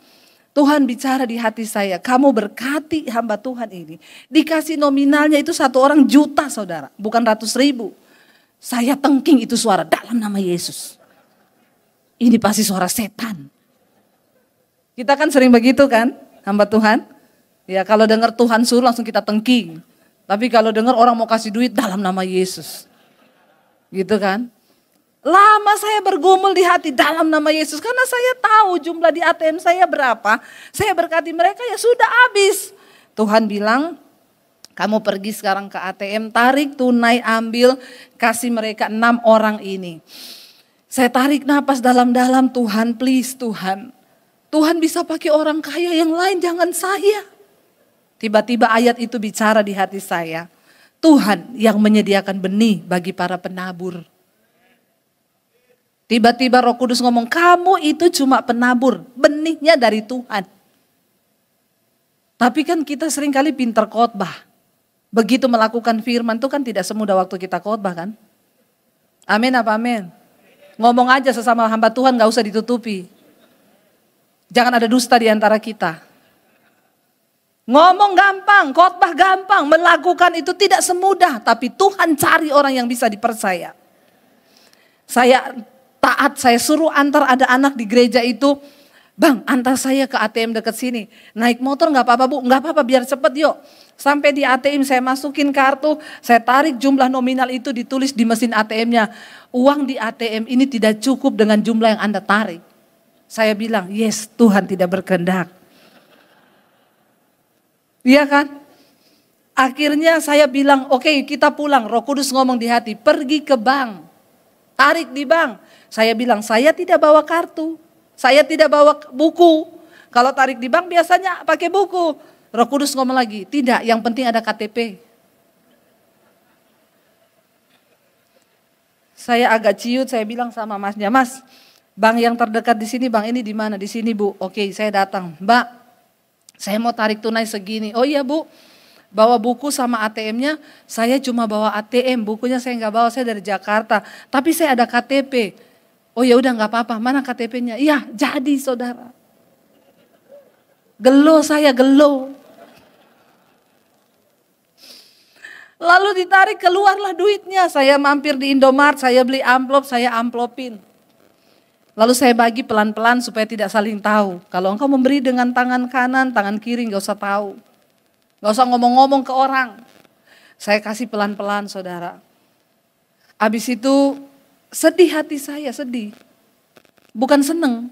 Tuhan bicara di hati saya, kamu berkati hamba Tuhan ini. Dikasih nominalnya itu 1 orang juta saudara, bukan ratus ribu. Saya tengking itu suara, dalam nama Yesus. Ini pasti suara setan. Kita kan sering begitu kan, hamba Tuhan. Ya kalau dengar Tuhan suruh langsung kita tengking. Tapi kalau dengar orang mau kasih duit dalam nama Yesus. Gitu kan. Lama saya bergumul di hati dalam nama Yesus. Karena saya tahu jumlah di ATM saya berapa. Saya berkati mereka ya sudah habis. Tuhan bilang, kamu pergi sekarang ke ATM, tarik tunai, ambil, kasih mereka 6 orang ini. Saya tarik napas dalam-dalam, Tuhan please Tuhan. Tuhan bisa pakai orang kaya yang lain, jangan saya. Tiba-tiba ayat itu bicara di hati saya. Tuhan yang menyediakan benih bagi para penabur. Tiba-tiba Roh Kudus ngomong, kamu itu cuma penabur, benihnya dari Tuhan. Tapi kan kita seringkali pintar khotbah. Begitu melakukan firman itu kan tidak semudah waktu kita khotbah kan. Amin apa amin? Ngomong aja sesama hamba Tuhan, gak usah ditutupi. Jangan ada dusta di antara kita. Ngomong gampang, khotbah gampang, melakukan itu tidak semudah. Tapi Tuhan cari orang yang bisa dipercaya. Saya taat, saya suruh antar ada anak di gereja itu. Bang, antar saya ke ATM dekat sini. Naik motor gak apa-apa bu, gak apa-apa biar cepet yuk. Sampai di ATM saya masukin kartu, saya tarik jumlah nominal itu ditulis di mesin ATM-nya. Uang di ATM ini tidak cukup dengan jumlah yang Anda tarik. Saya bilang, yes Tuhan tidak berkehendak. Iya kan? Akhirnya saya bilang, oke, kita pulang. Roh Kudus ngomong di hati, pergi ke bank. Tarik di bank. Saya bilang, saya tidak bawa kartu. Saya tidak bawa buku. Kalau tarik di bank biasanya pakai buku. Roh Kudus ngomong lagi, tidak, yang penting ada KTP. Saya agak ciut, saya bilang sama masnya, Mas, bank yang terdekat di sini, bank ini di mana? Di sini Bu. Oke, saya datang. Mbak, saya mau tarik tunai segini. Oh iya Bu, bawa buku sama ATM-nya. Saya cuma bawa ATM, bukunya saya nggak bawa, saya dari Jakarta. Tapi saya ada KTP. Oh ya udah nggak apa-apa. Mana KTP-nya? Iya, jadi saudara. Gelo saya, gelo. Lalu ditarik, keluarlah duitnya. Saya mampir di Indomart, saya beli amplop, saya amplopin. Lalu saya bagi pelan-pelan supaya tidak saling tahu. Kalau engkau memberi dengan tangan kanan, tangan kiri gak usah tahu. Gak usah ngomong-ngomong ke orang. Saya kasih pelan-pelan saudara. Habis itu sedih hati saya, sedih. Bukan seneng.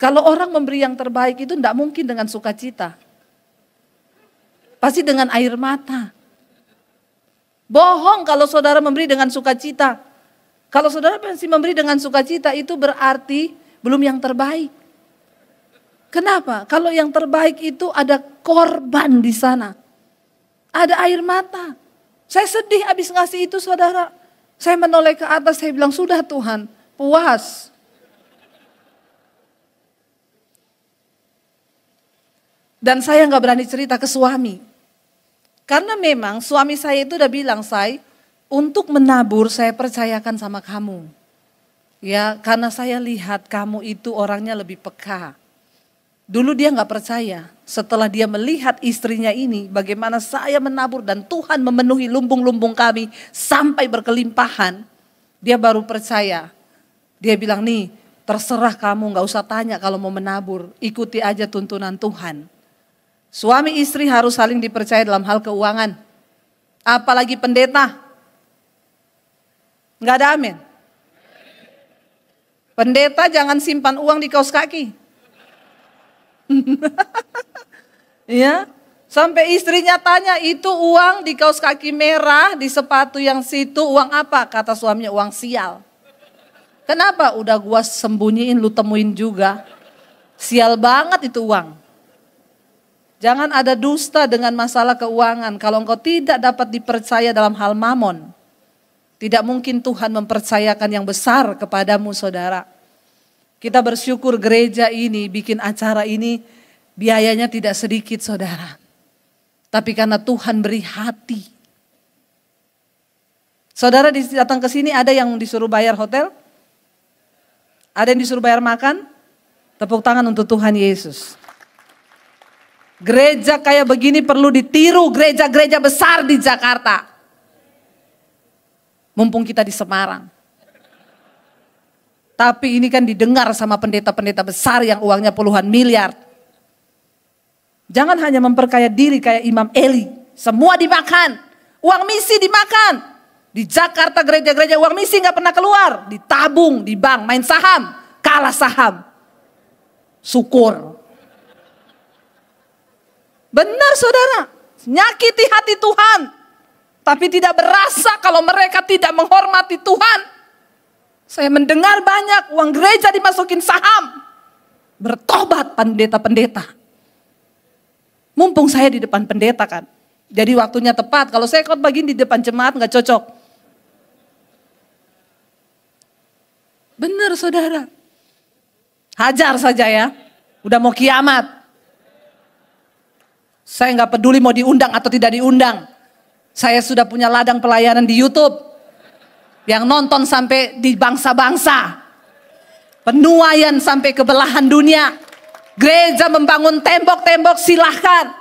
Kalau orang memberi yang terbaik itu tidak mungkin dengan sukacita. Pasti dengan air mata. Bohong kalau saudara memberi dengan sukacita. Kalau saudara masih memberi dengan sukacita itu berarti belum yang terbaik. Kenapa? Kalau yang terbaik itu ada korban di sana. Ada air mata. Saya sedih habis ngasih itu saudara. Saya menoleh ke atas, saya bilang sudah Tuhan, puas. Dan saya gak berani cerita ke suami. Karena memang suami saya itu udah bilang, Say, untuk menabur saya percayakan sama kamu. Ya, karena saya lihat kamu itu orangnya lebih peka. Dulu dia gak percaya. Setelah dia melihat istrinya ini, bagaimana saya menabur dan Tuhan memenuhi lumbung-lumbung kami sampai berkelimpahan. Dia baru percaya. Dia bilang, nih terserah kamu, gak usah tanya kalau mau menabur. Ikuti aja tuntunan Tuhan. Suami istri harus saling dipercaya dalam hal keuangan. Apalagi pendeta. Nggak ada amin. Pendeta jangan simpan uang di kaos kaki. Ya, sampai istrinya tanya, itu uang di kaos kaki merah, di sepatu yang situ uang apa? Kata suaminya, uang sial. Kenapa? Udah gua sembunyiin, lu temuin juga. Sial banget itu uang. Jangan ada dusta dengan masalah keuangan. Kalau engkau tidak dapat dipercaya dalam hal mamon, tidak mungkin Tuhan mempercayakan yang besar kepadamu, saudara. Kita bersyukur gereja ini, bikin acara ini, biayanya tidak sedikit, saudara. Tapi karena Tuhan beri hati. Saudara datang ke sini, ada yang disuruh bayar hotel? Ada yang disuruh bayar makan? Tepuk tangan untuk Tuhan Yesus. Gereja kayak begini perlu ditiru gereja-gereja besar di Jakarta. Mumpung kita di Semarang. Tapi ini kan didengar sama pendeta-pendeta besar yang uangnya puluhan miliar. Jangan hanya memperkaya diri kayak Imam Eli. Semua dimakan. Uang misi dimakan. Di Jakarta gereja-gereja uang misi gak pernah keluar. Ditabung di bank, main saham. Kalah saham. Syukur. Benar saudara, nyakiti hati Tuhan. Tapi tidak berasa kalau mereka tidak menghormati Tuhan. Saya mendengar banyak uang gereja dimasukin saham. Bertobat pendeta-pendeta. Mumpung saya di depan pendeta kan. Jadi waktunya tepat, kalau saya khotbah begini di depan jemaat gak cocok. Benar saudara. Hajar saja ya, udah mau kiamat. Saya nggak peduli mau diundang atau tidak diundang. Saya sudah punya ladang pelayanan di YouTube. Yang nonton sampai di bangsa-bangsa. Penuaian sampai ke belahan dunia. Gereja membangun tembok-tembok, silahkan.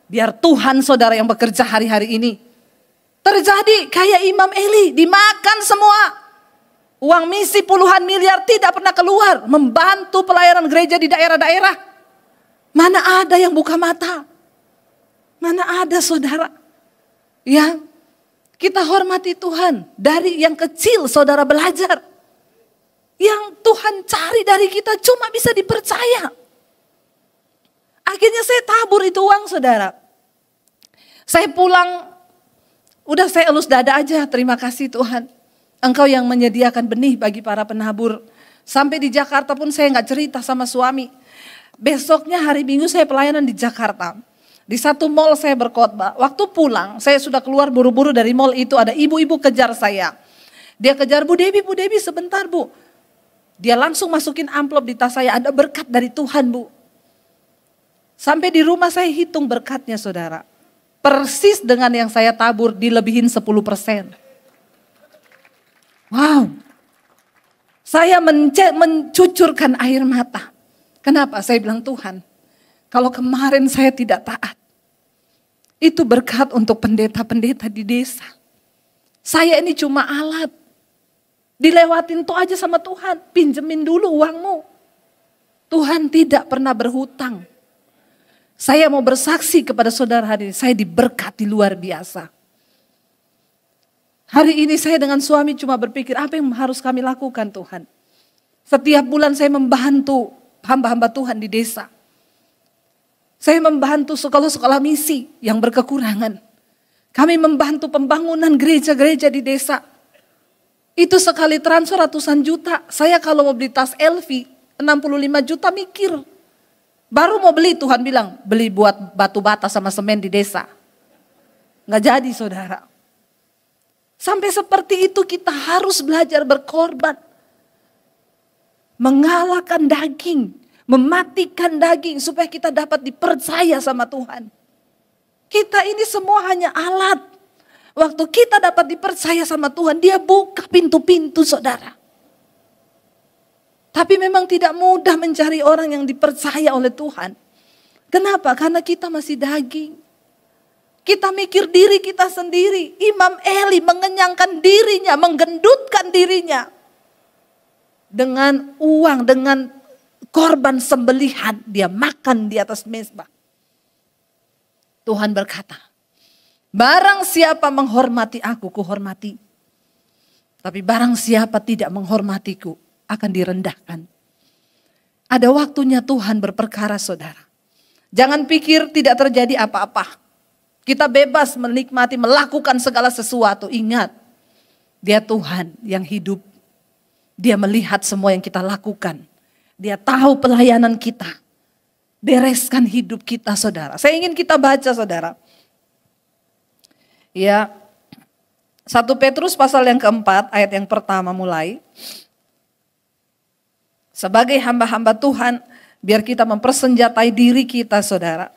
Biar Tuhan saudara yang bekerja hari-hari ini. Terjadi kayak Imam Eli, dimakan semua. Uang misi puluhan miliar tidak pernah keluar. Membantu pelayanan gereja di daerah-daerah. Mana ada yang buka mata? Mana ada saudara? Ya, kita hormati Tuhan. Dari yang kecil saudara belajar. Yang Tuhan cari dari kita cuma bisa dipercaya. Akhirnya saya tabur itu uang saudara. Saya pulang, udah saya elus dada aja, terima kasih Tuhan. Engkau yang menyediakan benih bagi para penabur. Sampai di Jakarta pun saya gak cerita sama suami. Besoknya hari Minggu saya pelayanan di Jakarta. Di satu mall saya berkhotbah. Waktu pulang, saya sudah keluar buru-buru dari mall itu. Ada ibu-ibu kejar saya. Dia kejar, Bu Debbie sebentar Bu. Dia langsung masukin amplop di tas saya. Ada berkat dari Tuhan Bu. Sampai di rumah saya hitung berkatnya saudara. Persis dengan yang saya tabur dilebihin 10%. Wow. Saya mencucurkan air mata. Kenapa? Saya bilang Tuhan. Kalau kemarin saya tidak taat. Itu berkat untuk pendeta-pendeta di desa. Saya ini cuma alat. Dilewatin tuh aja sama Tuhan. Pinjemin dulu uangmu. Tuhan tidak pernah berhutang. Saya mau bersaksi kepada saudara hari ini. Saya diberkati luar biasa. Hari ini saya dengan suami cuma berpikir apa yang harus kami lakukan Tuhan. Setiap bulan saya membantu hamba-hamba Tuhan di desa. Saya membantu sekolah-sekolah misi yang berkekurangan. Kami membantu pembangunan gereja-gereja di desa. Itu sekali transfer ratusan juta. Saya kalau mau beli tas LV 65 juta mikir. Baru mau beli Tuhan bilang beli buat batu bata sama semen di desa. Nggak jadi saudara. Sampai seperti itu kita harus belajar berkorban. Mengalahkan daging. Mematikan daging supaya kita dapat dipercaya sama Tuhan. Kita ini semua hanya alat. Waktu kita dapat dipercaya sama Tuhan, Dia buka pintu-pintu saudara. Tapi memang tidak mudah mencari orang yang dipercaya oleh Tuhan. Kenapa? Karena kita masih daging. Kita mikir diri kita sendiri. Imam Eli mengenyangkan dirinya, menggendutkan dirinya. Dengan uang, dengan korban sembelihan, dia makan di atas mezbah. Tuhan berkata, Barang siapa menghormati aku, kuhormati. Tapi barang siapa tidak menghormatiku, akan direndahkan. Ada waktunya Tuhan berperkara, saudara. Jangan pikir tidak terjadi apa-apa. Kita bebas menikmati, melakukan segala sesuatu. Ingat, Dia Tuhan yang hidup. Dia melihat semua yang kita lakukan. Dia tahu pelayanan kita. Bereskan hidup kita, saudara. Saya ingin kita baca, saudara. Ya, 1 Petrus pasal yang keempat, ayat yang pertama mulai. Sebagai hamba-hamba Tuhan, biar kita mempersenjatai diri kita, saudara.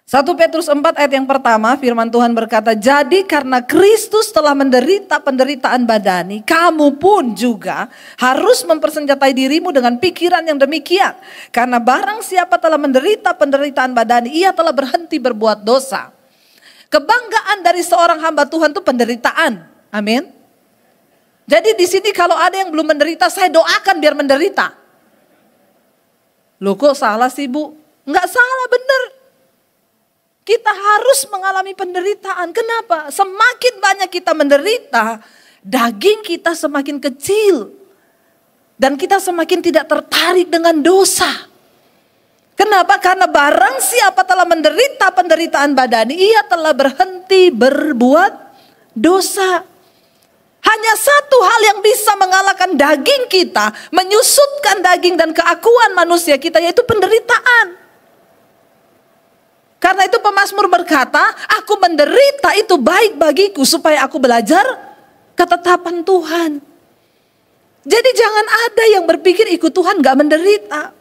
1 Petrus 4 ayat yang pertama, firman Tuhan berkata, jadi karena Kristus telah menderita penderitaan badani, kamu pun juga harus mempersenjatai dirimu dengan pikiran yang demikian. Karena barang siapa telah menderita penderitaan badani, ia telah berhenti berbuat dosa. Kebanggaan dari seorang hamba Tuhan itu penderitaan. Amin. Jadi di sini kalau ada yang belum menderita, saya doakan biar menderita. Loh kok salah sih Bu? Enggak salah, benar. Kita harus mengalami penderitaan. Kenapa? Semakin banyak kita menderita, daging kita semakin kecil. Dan kita semakin tidak tertarik dengan dosa. Kenapa? Karena barang siapa telah menderita penderitaan badani, ia telah berhenti berbuat dosa. Hanya satu hal yang bisa mengalahkan daging kita, menyusutkan daging dan keakuan manusia kita, yaitu penderitaan. Karena itu pemazmur berkata, aku menderita itu baik bagiku supaya aku belajar ketetapan Tuhan. Jadi jangan ada yang berpikir ikut Tuhan gak menderita.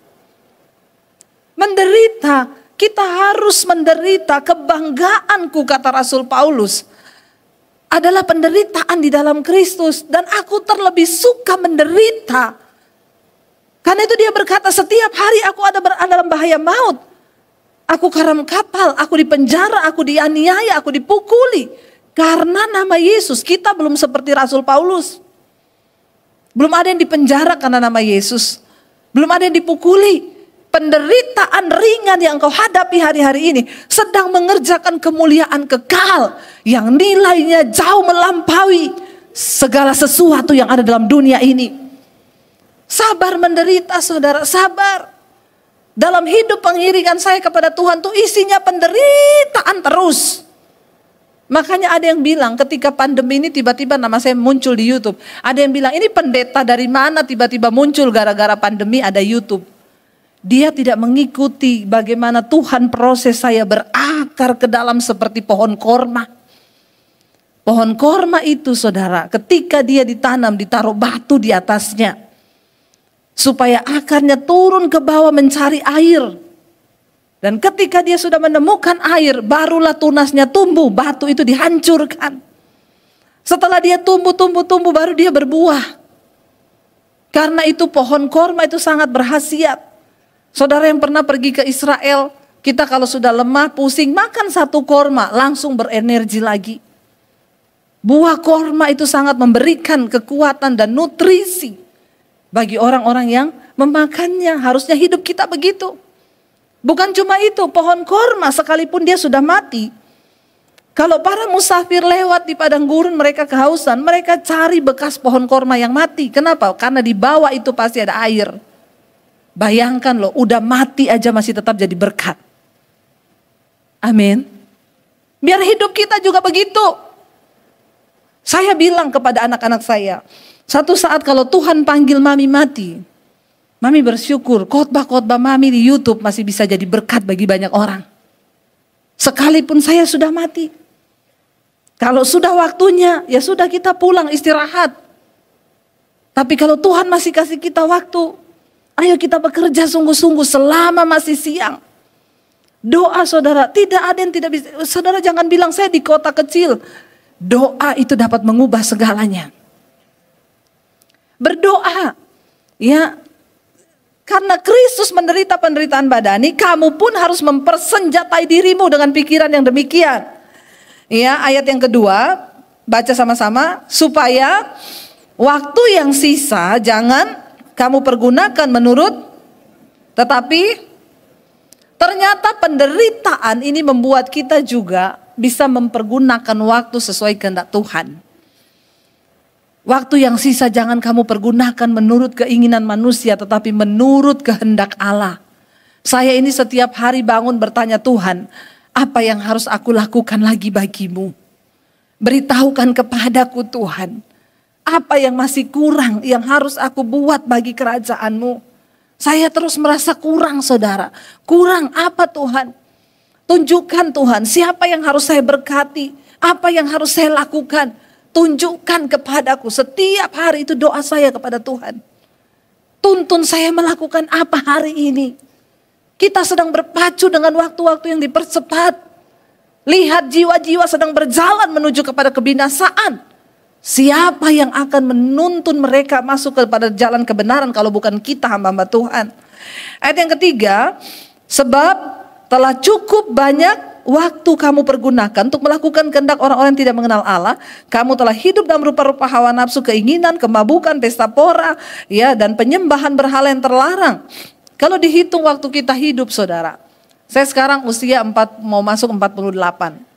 Menderita, kita harus menderita. Kebanggaanku, kata Rasul Paulus, adalah penderitaan di dalam Kristus. Dan aku terlebih suka menderita. Karena itu dia berkata, setiap hari aku ada dalam bahaya maut. Aku karam kapal, aku dipenjara, aku dianiaya, aku dipukuli. Karena nama Yesus. Kita belum seperti Rasul Paulus. Belum ada yang dipenjara karena nama Yesus. Belum ada yang dipukuli. Penderitaan ringan yang kau hadapi hari-hari ini sedang mengerjakan kemuliaan kekal yang nilainya jauh melampaui segala sesuatu yang ada dalam dunia ini. Sabar menderita, saudara, sabar. Dalam hidup pengiringan saya kepada Tuhan tuh isinya penderitaan terus. Makanya ada yang bilang ketika pandemi ini tiba-tiba nama saya muncul di YouTube. Ada yang bilang ini pendeta dari mana tiba-tiba muncul gara-gara pandemi ada YouTube. Dia tidak mengikuti bagaimana Tuhan proses saya berakar ke dalam seperti pohon korma. Pohon korma itu, saudara, ketika dia ditanam ditaruh batu di atasnya. Supaya akarnya turun ke bawah mencari air. Dan ketika dia sudah menemukan air, barulah tunasnya tumbuh, batu itu dihancurkan. Setelah dia tumbuh, baru dia berbuah. Karena itu pohon korma itu sangat berkhasiat. Saudara yang pernah pergi ke Israel, kita kalau sudah lemah, pusing, makan satu korma, langsung berenergi lagi. Buah korma itu sangat memberikan kekuatan dan nutrisi bagi orang-orang yang memakannya. Harusnya hidup kita begitu. Bukan cuma itu, pohon korma sekalipun dia sudah mati. Kalau para musafir lewat di padang gurun mereka kehausan, mereka cari bekas pohon korma yang mati. Kenapa? Karena di bawah itu pasti ada air. Bayangkan loh, udah mati aja masih tetap jadi berkat. Amin. Biar hidup kita juga begitu. Saya bilang kepada anak-anak saya, satu saat kalau Tuhan panggil mami mati, mami bersyukur khotbah-khotbah mami di YouTube masih bisa jadi berkat bagi banyak orang. Sekalipun saya sudah mati. Kalau sudah waktunya, ya sudah kita pulang istirahat. Tapi kalau Tuhan masih kasih kita waktu, ayo kita bekerja sungguh-sungguh selama masih siang. Doa, saudara, tidak ada yang tidak bisa. Saudara jangan bilang saya di kota kecil. Doa itu dapat mengubah segalanya. Berdoa, ya, karena Kristus menderita penderitaan badani, kamu pun harus mempersenjatai dirimu dengan pikiran yang demikian. Ya, ayat yang kedua, baca sama-sama, supaya waktu yang sisa jangan kamu pergunakan menurut, tetapi ternyata penderitaan ini membuat kita juga bisa mempergunakan waktu sesuai kehendak Tuhan. Waktu yang sisa jangan kamu pergunakan menurut keinginan manusia, tetapi menurut kehendak Allah. Saya ini setiap hari bangun bertanya, Tuhan, apa yang harus aku lakukan lagi bagimu? Beritahukan kepadaku Tuhan, apa yang masih kurang yang harus aku buat bagi kerajaan-Mu. Saya terus merasa kurang, saudara. Kurang apa Tuhan? Tunjukkan Tuhan, siapa yang harus saya berkati? Apa yang harus saya lakukan? Tunjukkan kepadaku. Setiap hari itu doa saya kepada Tuhan. Tuntun saya melakukan apa hari ini? Kita sedang berpacu dengan waktu-waktu yang dipercepat. Lihat jiwa-jiwa sedang berjalan menuju kepada kebinasaan. Siapa yang akan menuntun mereka masuk kepada jalan kebenaran kalau bukan kita, hamba-hamba Tuhan? Ayat yang ketiga, sebab telah cukup banyak waktu kamu pergunakan untuk melakukan kehendak orang-orang yang tidak mengenal Allah. Kamu telah hidup dalam rupa-rupa hawa nafsu, keinginan, kemabukan, pesta pora, ya, dan penyembahan berhala yang terlarang. Kalau dihitung waktu kita hidup, saudara, saya sekarang usia mau masuk 48.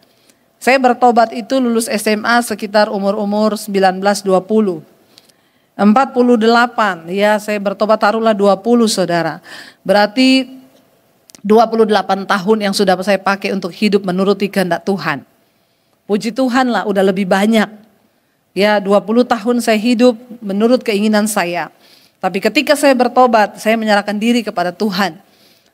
Saya bertobat itu lulus SMA sekitar umur 19-20. 48, ya, saya bertobat taruhlah 20, saudara. Berarti 28 tahun yang sudah saya pakai untuk hidup menuruti kehendak Tuhan. Puji Tuhan lah, udah lebih banyak. Ya, 20 tahun saya hidup menurut keinginan saya. Tapi ketika saya bertobat, saya menyerahkan diri kepada Tuhan.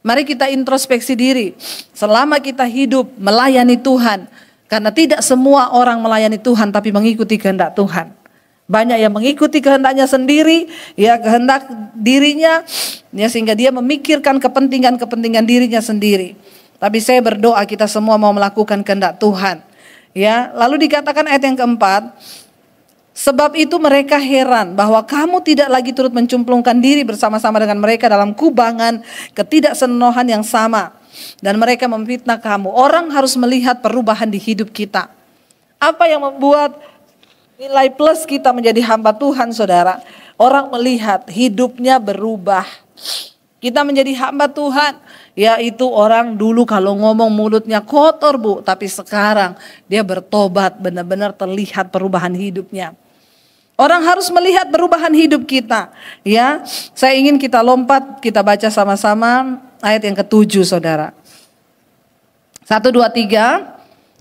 Mari kita introspeksi diri. Selama kita hidup melayani Tuhan, karena tidak semua orang melayani Tuhan tapi mengikuti kehendak Tuhan. Banyak yang mengikuti kehendaknya sendiri, ya, kehendak dirinya, ya, sehingga dia memikirkan kepentingan dirinya sendiri. Tapi saya berdoa kita semua mau melakukan kehendak Tuhan. Ya, lalu dikatakan ayat yang keempat, sebab itu mereka heran bahwa kamu tidak lagi turut mencemplungkan diri bersama-sama dengan mereka dalam kubangan ketidaksenonohan yang sama. Dan mereka memfitnah kamu. Orang harus melihat perubahan di hidup kita. Apa yang membuat nilai plus kita menjadi hamba Tuhan, saudara? Orang melihat hidupnya berubah. Kita menjadi hamba Tuhan, yaitu orang dulu kalau ngomong mulutnya kotor, Bu, tapi sekarang dia bertobat, benar-benar terlihat perubahan hidupnya. Orang harus melihat perubahan hidup kita. Ya, saya ingin kita lompat, kita baca sama-sama ayat yang ke-7, saudara. 1, 2, 3.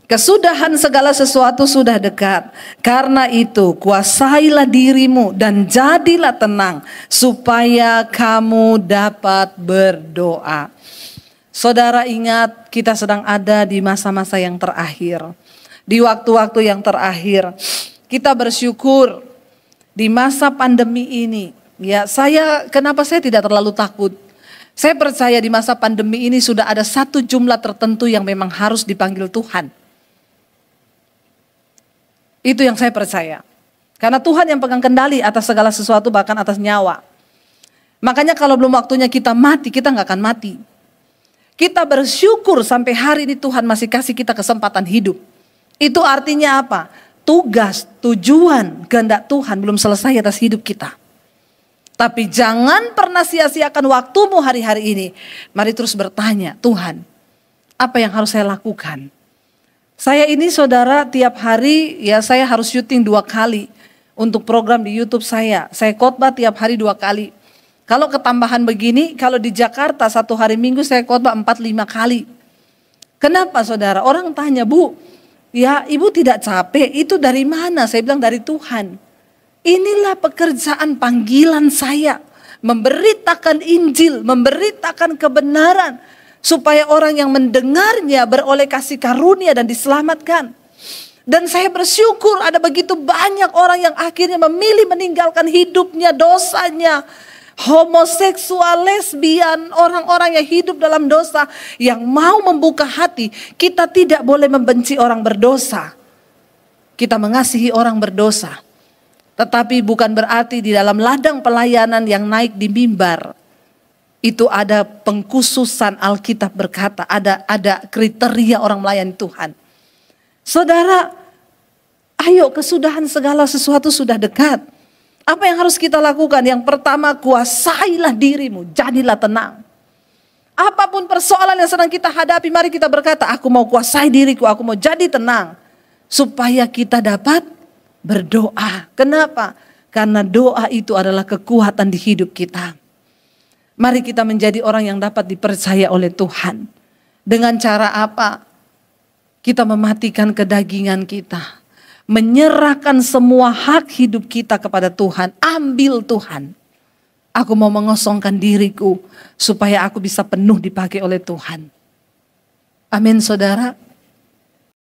Kesudahan segala sesuatu sudah dekat. Karena itu kuasailah dirimu dan jadilah tenang supaya kamu dapat berdoa. Saudara ingat, kita sedang ada di masa-masa yang terakhir. Di waktu-waktu yang terakhir. Kita bersyukur di masa pandemi ini. Ya, kenapa saya tidak terlalu takut? Saya percaya di masa pandemi ini sudah ada satu jumlah tertentu yang memang harus dipanggil Tuhan. Itu yang saya percaya. Karena Tuhan yang pegang kendali atas segala sesuatu, bahkan atas nyawa. Makanya kalau belum waktunya kita mati, kita gak akan mati. Kita bersyukur sampai hari ini Tuhan masih kasih kita kesempatan hidup. Itu artinya apa? Tugas, tujuan, kehendak Tuhan belum selesai atas hidup kita. Tapi jangan pernah sia-siakan waktumu hari-hari ini. Mari terus bertanya, Tuhan, apa yang harus saya lakukan? Saya ini, saudara, tiap hari ya saya harus syuting 2 kali untuk program di YouTube saya. Saya khotbah tiap hari 2 kali. Kalau ketambahan begini, kalau di Jakarta 1 hari Minggu saya khotbah 4-5 kali. Kenapa, saudara? Orang tanya, Bu, ya ibu tidak capek, itu dari mana? Saya bilang dari Tuhan. Inilah pekerjaan panggilan saya. Memberitakan Injil, memberitakan kebenaran. Supaya orang yang mendengarnya beroleh kasih karunia dan diselamatkan. Dan saya bersyukur ada begitu banyak orang yang akhirnya memilih meninggalkan hidupnya, dosanya. Homoseksual, lesbian, orang-orang yang hidup dalam dosa. Yang mau membuka hati, kita tidak boleh membenci orang berdosa. Kita mengasihi orang berdosa. Tetapi bukan berarti di dalam ladang pelayanan yang naik di mimbar. Itu ada pengkhususan, Alkitab berkata, ada kriteria orang melayani Tuhan. Saudara, ayo kesudahan segala sesuatu sudah dekat. Apa yang harus kita lakukan? Yang pertama, kuasailah dirimu, jadilah tenang. Apapun persoalan yang sedang kita hadapi, mari kita berkata, aku mau kuasai diriku, aku mau jadi tenang. Supaya kita dapat berdoa. Kenapa? Karena doa itu adalah kekuatan di hidup kita. Mari kita menjadi orang yang dapat dipercaya oleh Tuhan. Dengan cara apa? Kita mematikan kedagingan kita. Menyerahkan semua hak hidup kita kepada Tuhan. Ambil Tuhan. Aku mau mengosongkan diriku supaya aku bisa penuh dipakai oleh Tuhan. Amin saudara.